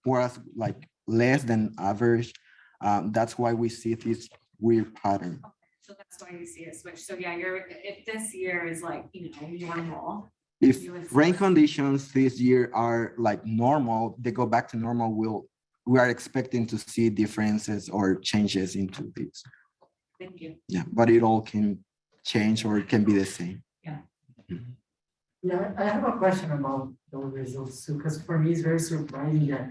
was like less than average, that's why we see this weird pattern. Okay. So that's why you see a switch. So yeah, if this year is like, normal. If rain conditions this year are like normal, they go back to normal, we are expecting to see differences or changes into this. Thank you. Yeah, but it all can change or it can be the same. Yeah, I have a question about those results too, because for me, it's very surprising that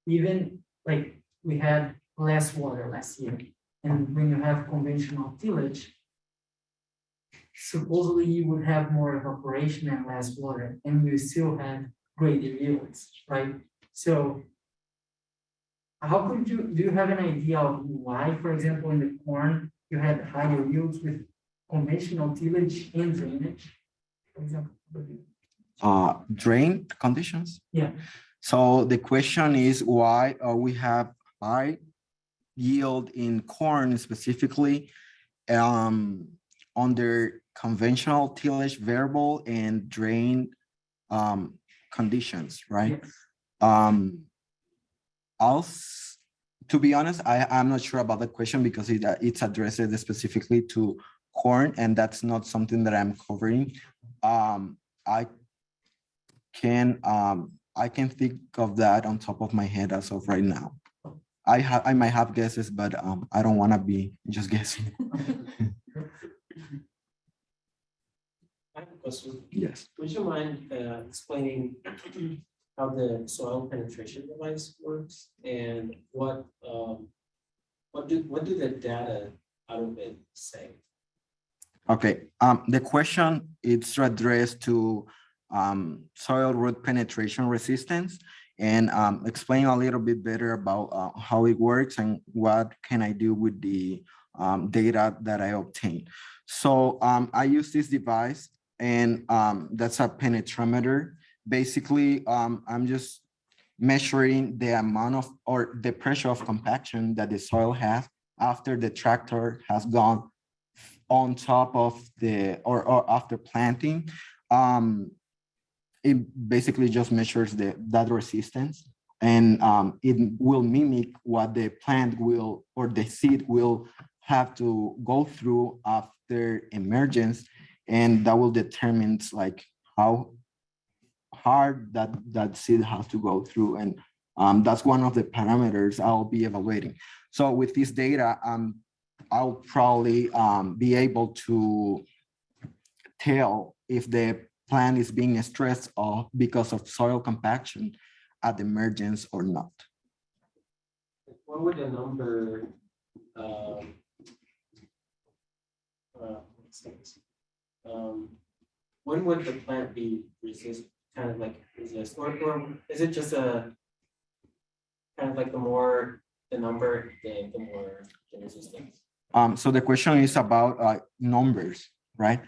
even like we had less water last year, and when you have conventional tillage, supposedly you would have more evaporation and less water, and you still have greater yields, right? So how could you, do you have an idea of why, for example, in the corn, you had higher yields with conventional tillage and drainage? For example, Drain conditions. yeah, So the question is why we have high yield in corn specifically under conventional tillage variable and drain conditions, right? yes. To be honest, I'm not sure about the question because it's addressed specifically to corn, and that's not something that I'm covering. I can think of that on top of my head as of right now. I might have guesses, but I don't want to be just guessing. I have a question. Yes. Would you mind explaining how the soil penetration device works and what do the data out of it say? Okay. The question is addressed to soil root penetration resistance and explain a little bit better about how it works and what can I do with the data that I obtain. So I use this device, and that's a penetrometer. Basically, I'm just measuring the amount of or the pressure of compaction that the soil has after the tractor has gone on top of the or after planting. It basically just measures that resistance, and it will mimic what the plant will or the seed will have to go through after emergence, and that will determine like how hard that seed has to go through, and that's one of the parameters I'll be evaluating. So with this data, I'll probably be able to tell if the plant is being stressed because of soil compaction at emergence or not. What would the number when would the plant be resist or is it just a kind of like the more the number the more the resistance? So the question is about numbers, right?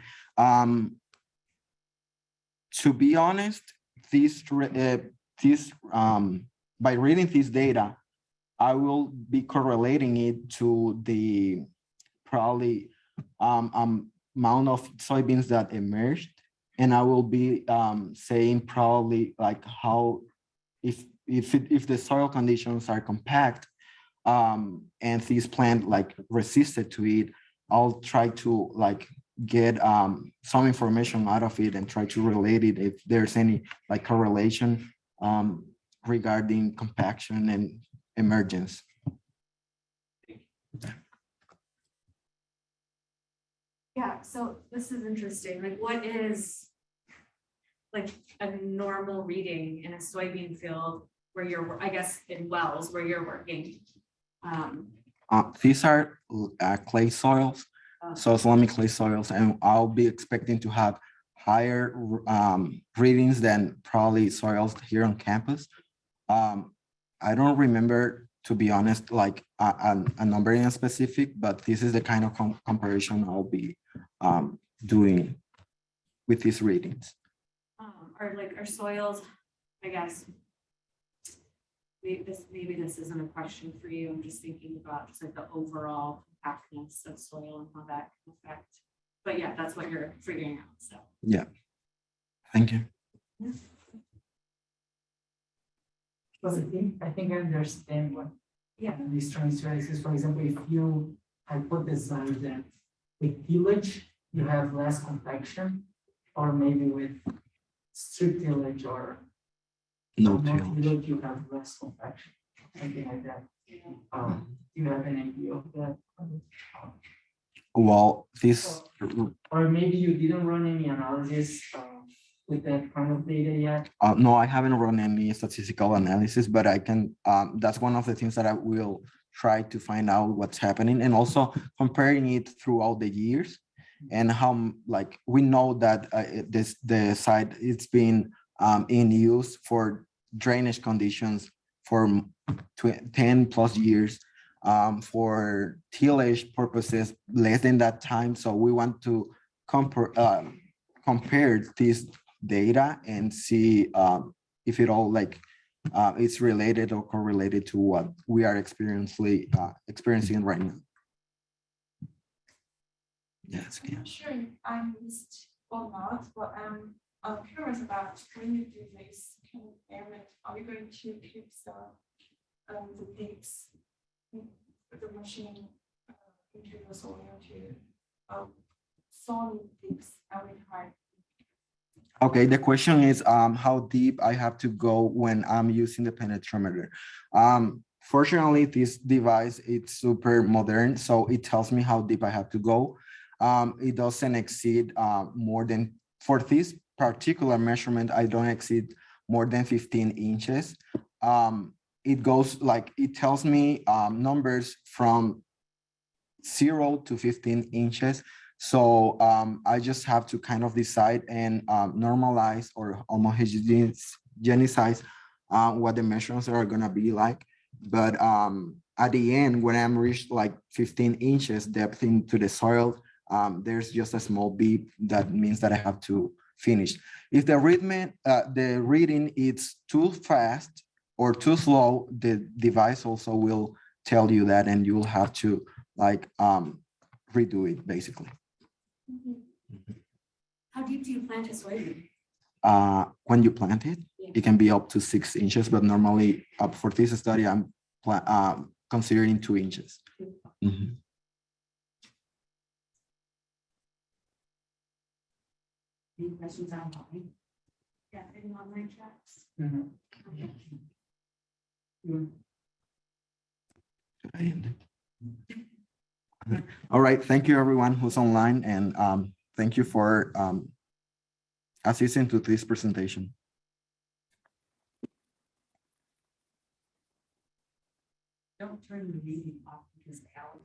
To be honest, by reading this data, I will be correlating it to the probably amount of soybeans that emerged, and I will be saying probably like how if the soil conditions are compact and this plant like resisted to it, I'll try to like get some information out of it and try to relate it if there's any like correlation regarding compaction and emergence. Yeah, so this is interesting. Like, what is like a normal reading in a soybean field where you're, I guess, in wells where you're working? These are clay soils, so Islamic clay soils, and I'll be expecting to have higher readings than probably soils here on campus. I don't remember, to be honest, like a number in specific, but this is the kind of comparison I'll be doing with these readings. Or like our soils, I guess. Maybe this isn't a question for you. I'm just thinking about just like the overall compactness of soil and how that can affect. But yeah, that's what you're figuring out. So Yeah. Thank you. But I think I understand what this trying to ask is, for example, if you hypothesize that with tillage, you have less compaction, or maybe with strip tillage or No not tillage. you have less compaction, something like that. Do you have an idea of that? Well, this, Or maybe you didn't run any analysis with that kind of data yet? no, I haven't run any statistical analysis, but I can, that's one of the things that I will try to find out what's happening, and also comparing it throughout the years and how, like, we know that the site, it's been in use for drainage conditions for 10 plus years, for tillage purposes less than that time. So we want to compare this data and see if it all, like, it's related or correlated to what we are experiencing right now. Yes. I'm not sure if I missed or not, but I'm curious about when you do this kind of experiment, are you going to keep the dips, the machine into the soil to solid dips every time? Okay, the question is how deep I have to go when I'm using the penetrometer. Fortunately, this device, it's super modern, so it tells me how deep I have to go. It doesn't exceed more than, for this particular measurement, I don't exceed more than 15 inches. It goes, like, it tells me numbers from 0 to 15 inches. So I just have to kind of decide and normalize or homogeneize what the measurements are gonna be like. But at the end, when I'm reached like 15 inches depth into the soil, there's just a small beep that means that I have to finish. If the reading is too fast or too slow, the device also will tell you that, and you will have to, like, redo it basically. How deep do you plant a soybean? When you plant it, it can be up to 6 inches, but normally for this study, I'm considering 2 inches. Mhm. Any questions online? Yeah, any online chats? Mhm. Okay. Should I end it? All right, thank you everyone who's online, and thank you for assisting to this presentation. Don't turn the meeting off because Alex.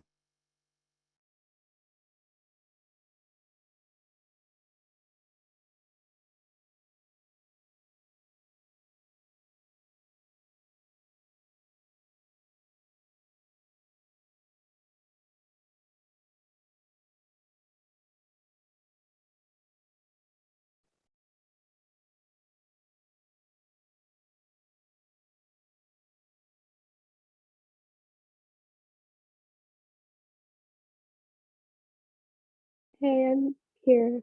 Hey, I'm here.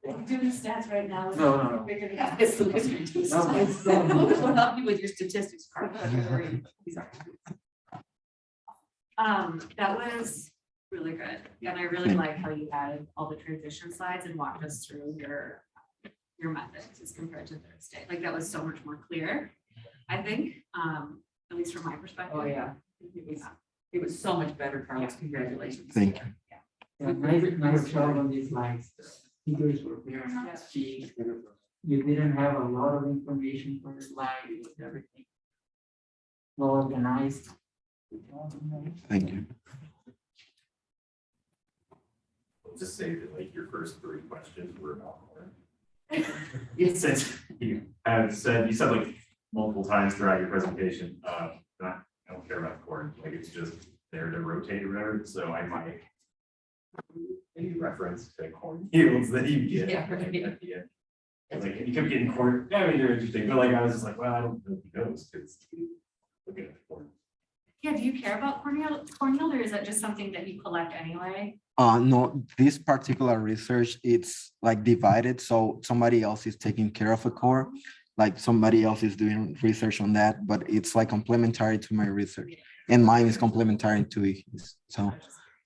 I'm doing stats right now. No. Figured it out. It's the mystery to No, stats. We'll help you with your statistics, Carl. Don't worry. These are- That was really good. And I really like how you added all the transition slides and walked us through your methods as compared to Thursday. Like, that was so much more clear, I think, at least from my perspective. Oh, yeah. It was so much better, Carlos. Congratulations. Thank you. Yeah, nice job on these slides. Figures were very nice. You didn't have a lot of information for the slide, it was everything well organized. Thank you. I'll just say that, like, your first 3 questions were about more. It says, you said like multiple times throughout your presentation, I don't care about corn, like, it's just there to rotate or whatever, so I might any reference to corn yields that you get. Yeah, right. At the end. It's like, you kept getting corn, I mean, they're interesting, but like, I was just like, well, I don't know if he knows, because looking at the corn. Yeah, do you care about corn yield, or is that just something that you collect anyway? No, this particular research, it's like divided, so somebody else is taking care of a core, like somebody else is doing research on that, but it's like complementary to my research, and mine is complementary to his,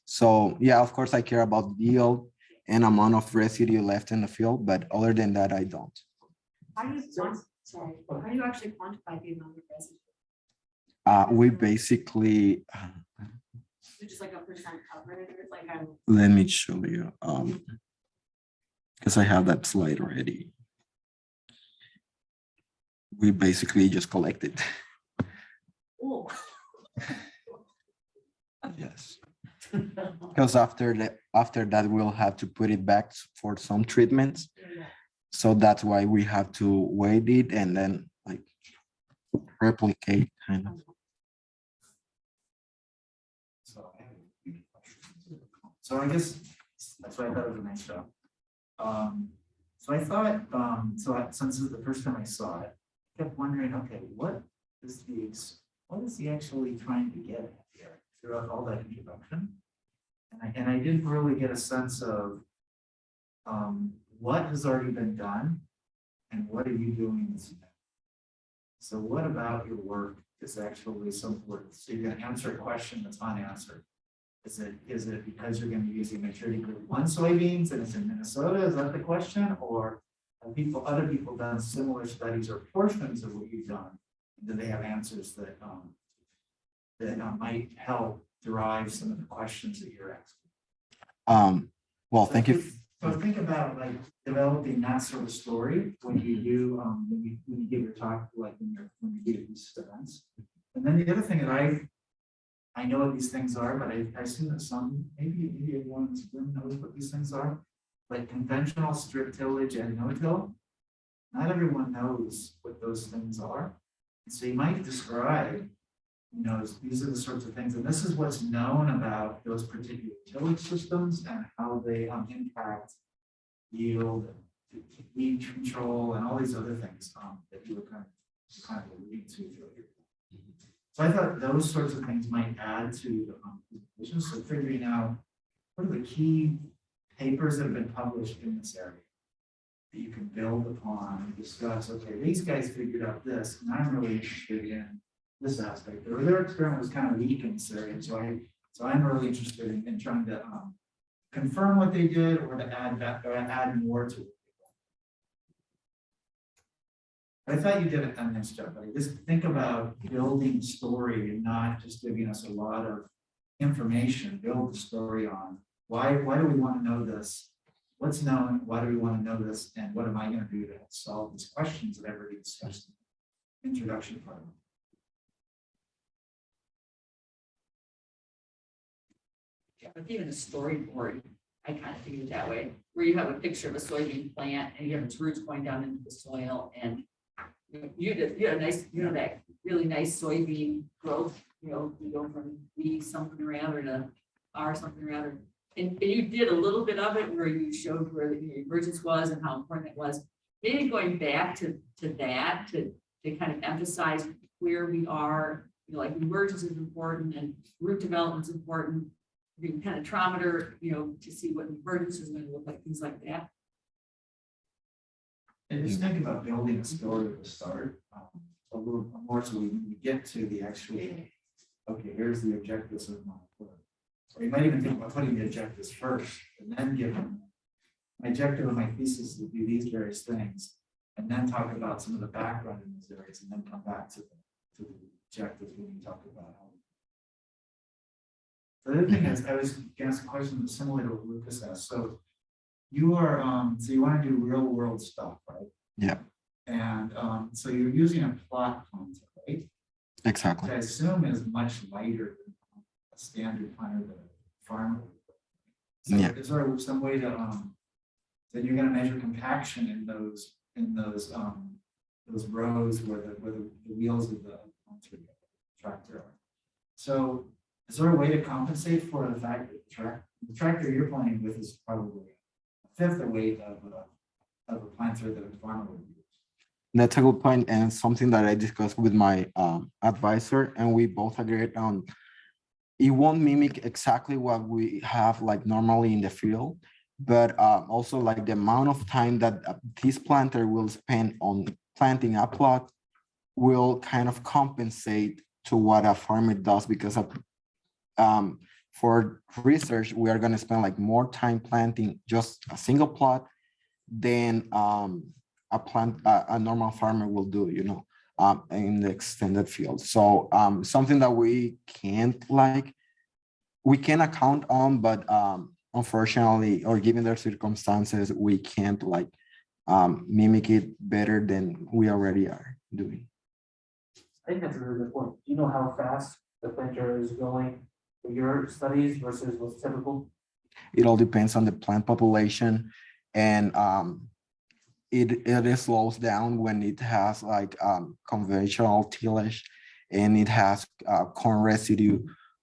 so yeah, of course, I care about yield and amount of residue left in the field, but other than that, I don't. How do you, sorry, how do you actually quantify the amount of residue? We basically, Is it just like a percent coverage, or it's like a? let me show you, because I have that slide already. We basically just collect it. Oh. Yes. Because after that, we'll have to put it back for some treatments. So that's why we have to weigh it and then like replicate kind of. So I guess that's why I thought it was a nice job. So I thought, since this is the first time I saw it, I kept wondering, okay, what is he actually trying to get at here throughout all that introduction? And I didn't really get a sense of what has already been done and what are you doing this next? So what about your work is actually so you're going to answer a question that's unanswered? Is it because you're going to be using maturity group 1 soybeans and it's in Minnesota? Is that the question? Or have other people done similar studies or portions of what you've done? Do they have answers that might help derive some of the questions that you're asking? Well, So thank you. So think about like developing that sort of story when you do when you give your talk, like when you do these events. And then the other thing that I know what these things are, but I assume that maybe everyone in this room knows what these things are, like conventional strip tillage and no-till. Not everyone knows what those things are. And so you might describe, these are the sorts of things, and this is what's known about those particular tillage systems and how they impact yield, weed control, and all these other things that you were kind of alluding to. So I thought those sorts of things might add to the presentation. So figuring out what are the key papers that have been published in this area that you can build upon and discuss. Okay, these guys figured out this, and I'm really interested in this aspect. Or their experiment was kind of weak in this area, so I'm really interested in trying to confirm what they did or to add that or add more to it. I thought you did a nice job, but just think about building a story and not just giving us a lot of information. Build the story on why do we want to know this? What's known? Why do we want to know this? And what am I going to do to solve these questions that I've already discussed in the introduction part? Yeah, but even a storyboard, I kind of think it that way, where you have a picture of a soybean plant and you have its roots going down into the soil, and you had a nice, that really nice soybean growth, you go from B something or other to R something or other. And you did a little bit of it where you showed where the emergence was and how important it was. Maybe going back to that to kind of emphasize where we are, like emergence is important and root development is important. The penetrometer, to see what emergence is going to look like, things like that. And just think about building a story at the start, a little more so we get to the actual, okay, here's the objectives of my work. Or you might even think about putting the objectives first and then give them, my objective of my thesis is to do these various things, and then talk about some of the background in these areas, and then come back to the objectives when you talk about how. The other thing is, I was going to ask a question similar to what Lucas asked. So you are, so you want to do real world stuff, right? Yeah. And so you're using a plot planter, right? Exactly. Which I assume is much lighter than a standard planter that a farmer would. So Yeah. Is there some way to then you're going to measure compaction in those rows where the wheels of the tractor are? So is there a way to compensate for the fact that the tractor you're playing with is probably a fifth the weight of a planter that a farmer would use? That's a good point, and it's something that I discussed with my advisor, and we both agreed on. It won't mimic exactly what we have like normally in the field, but also like the amount of time that this planter will spend on planting a plot will kind of compensate to what a farmer does, because of for research, we are going to spend like more time planting just a single plot than a normal farmer will do, in the extended field. So something that we can't we can account on, but unfortunately, or given their circumstances, we can't mimic it better than we already are doing. I think that's a really good point. Do you know how fast the planter is going for your studies versus what's typical? It all depends on the plant population, and it slows down when it has conventional tillage and it has corn residue.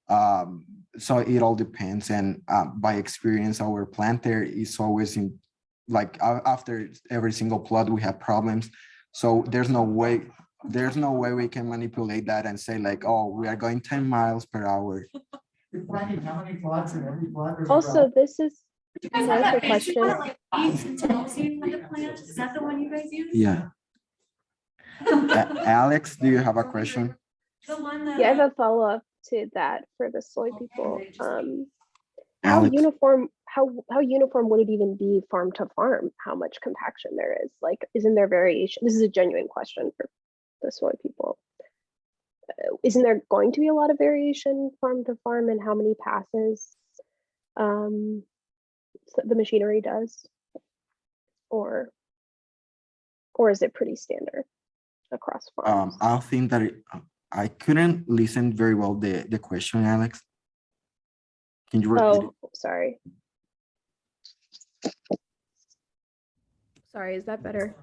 So it all depends, and by experience, our planter is always in after every single plot we have problems. So there's no way we can manipulate that and say oh, we are going 10 miles per hour. You're planting how many plots in every plot? there's a Also, problem? this is You guys Can I have ask that a page, you question? got like weeds and Tillage with the plant, is that the one you guys use? Yeah. Alex, do you have a question? The one that. yeah, I have a follow-up to that for the soy people. How Alex. uniform would it even be farm to farm? How much compaction there is? Isn't there variation? This is a genuine question for the soy people. Isn't there going to be a lot of variation farm to farm in how many passes the machinery does? Or is it pretty standard across farms? I think that I couldn't listen very well the question, Alex. Can you repeat it? Oh, sorry. Sorry, is that better?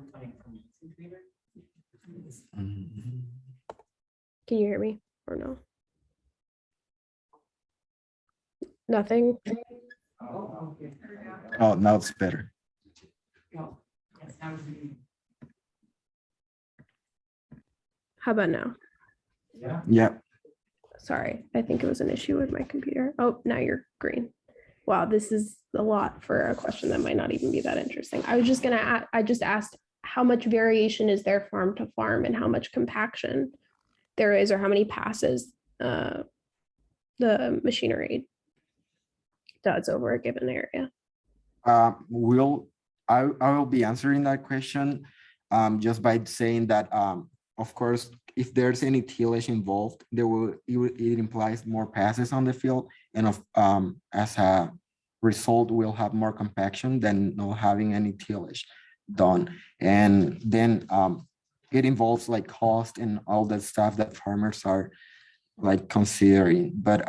Mhm. Can you hear me or no? Nothing? Oh, now it's better. How about now? Yeah. Sorry, I think it was an issue with my computer. Oh, now you're green. Wow, this is a lot for a question that might not even be that interesting. I just asked how much variation is there farm to farm and how much compaction there is, or how many passes the machinery does over a given area. I will be answering that question just by saying that of course, if there's any tillage involved, it implies more passes on the field, and as a result, we'll have more compaction than not having any tillage done. And then it involves cost and all that stuff that farmers are considering. But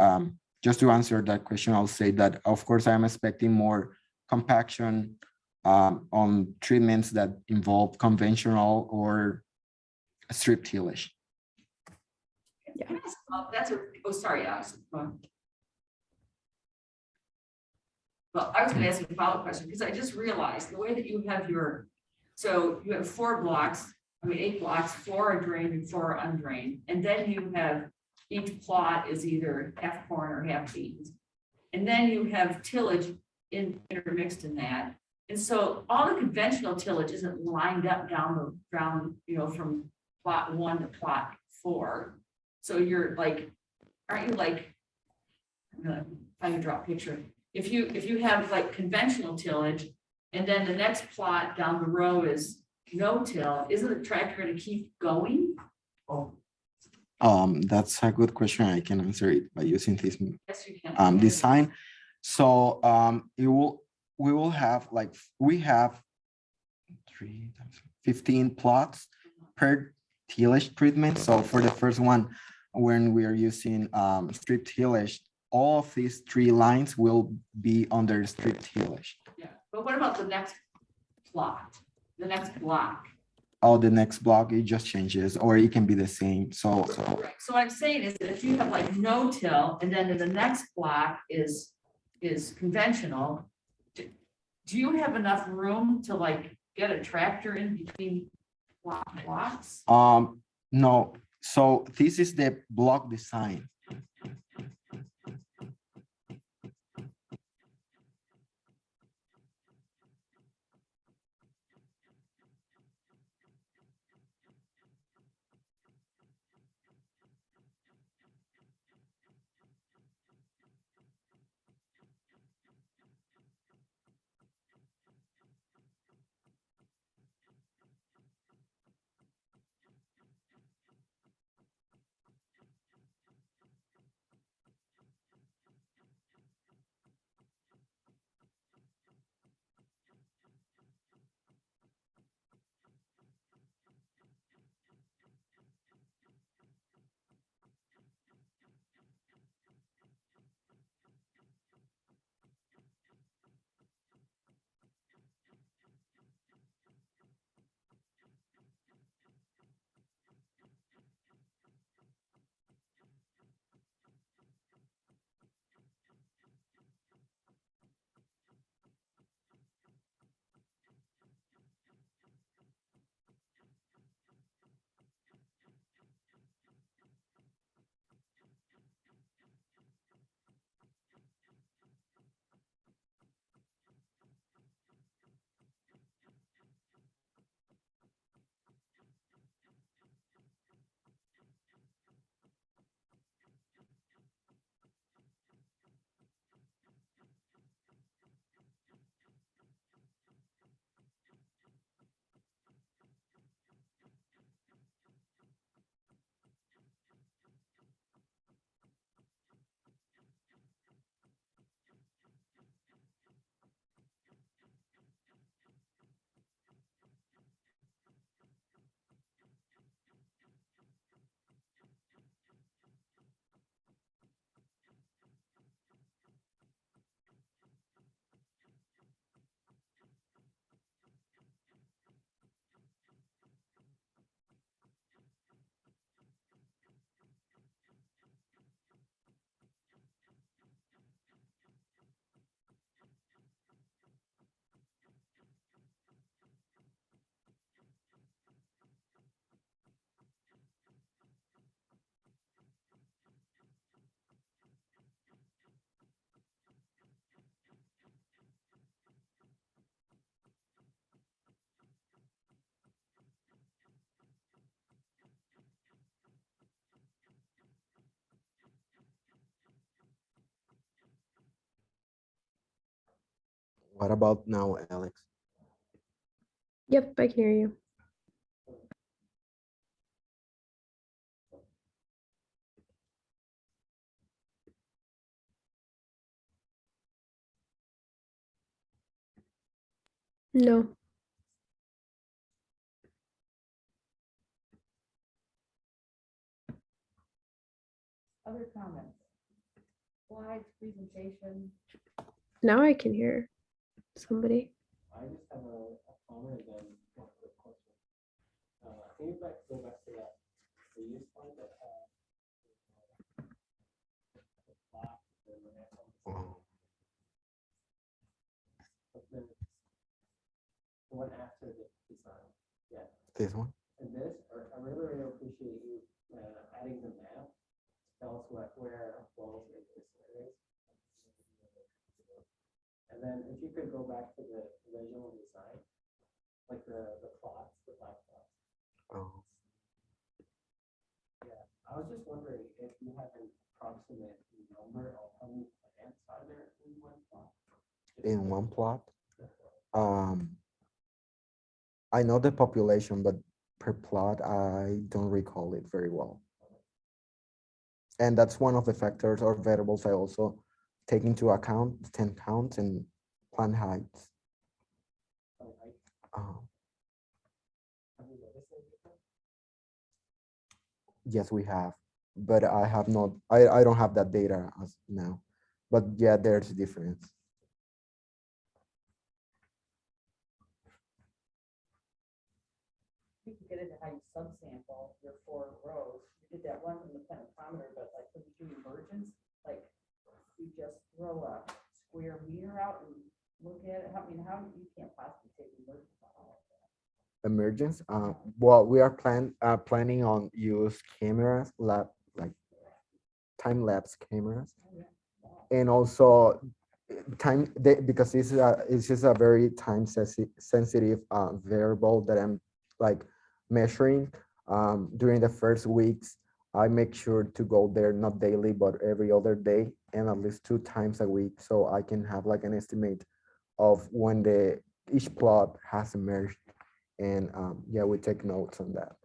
just to answer that question, I'll say that of course I'm expecting more compaction on treatments that involve conventional or strip tillage. Yeah. Sorry, Alex. Well, I was gonna ask you a follow-up question, because I just realized the way that you have so you have 8 blocks, 4 are drained and 4 are undrained, and then you have each plot is either half corn or half beans. And then you have tillage intermixed in that. And so all the conventional tillage isn't lined up down the ground, from plot 1 to plot 4. So you're aren't you I'm gonna find a draw a picture. If you have conventional tillage, and then the next plot down the row is no till, isn't the tractor going to keep going? That's a good question. I can answer it by using this Yes, you can. design. So we will have we have 3 times 15 plots per tillage treatment. So for the first one, when we are using strip tillage, all of these 3 lines will be under strip tillage. Yeah, but what about the next plot, the next block? Oh, the next block, it just changes, or it can be the same. So what I'm saying is that if you have no till, and then in the next block is conventional, do you have enough room to get a tractor in between blocks? No, so this is the block design. What about now, Alex? Yep, I can hear you. No. Other comments? Slides, presentation? Now I can hear somebody. I just have a comment and then one quick question. Can you go back to that previous slide that had the plot, but then the one after the design? Yeah. This one? And this, I really appreciate you adding the map. Tell us where wells in this area. And then if you could go back to the original design, like the plots, the black plots. Oh. Yeah, I was just wondering if you have an approximate number of how many plants are there in one plot? In one plot? I know the population, but per plot, I don't recall it very well. And that's one of the factors or variables I also take into account, 10 counts and plant heights. Yes, we have, but I have not, I don't have that data as now, but yeah, there's a difference. You can get into how you subsample your 4 rows. You did that one in the pentameter, but like when you do emergence, like you just throw a square meter out and look at it. I mean, how you can't possibly take emergence on all of that. Emergence. Well, we are planning on use cameras, like time-lapse cameras. And also because it's just a very time sensitive variable that I'm like measuring. During the first weeks, I make sure to go there not daily, but every other day and at least 2 times a week, so I can have like an estimate of when each plot has emerged. And yeah, we take notes on that.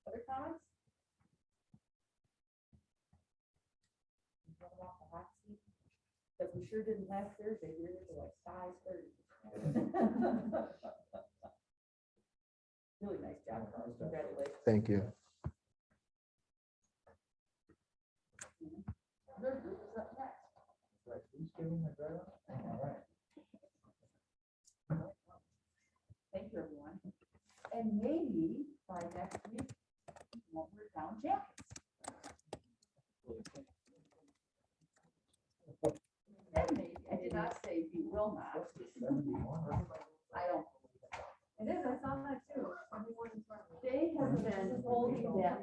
Other comments? Because we sure didn't last Thursday, we were like size 30. Really nice job, Carlos. Congratulations. Thank you. Other group is up next. Thank you, everyone. And maybe by next week, we'll wear down jackets. And maybe, I did not say you will not. I don't. It is, I saw that too. They have been holding that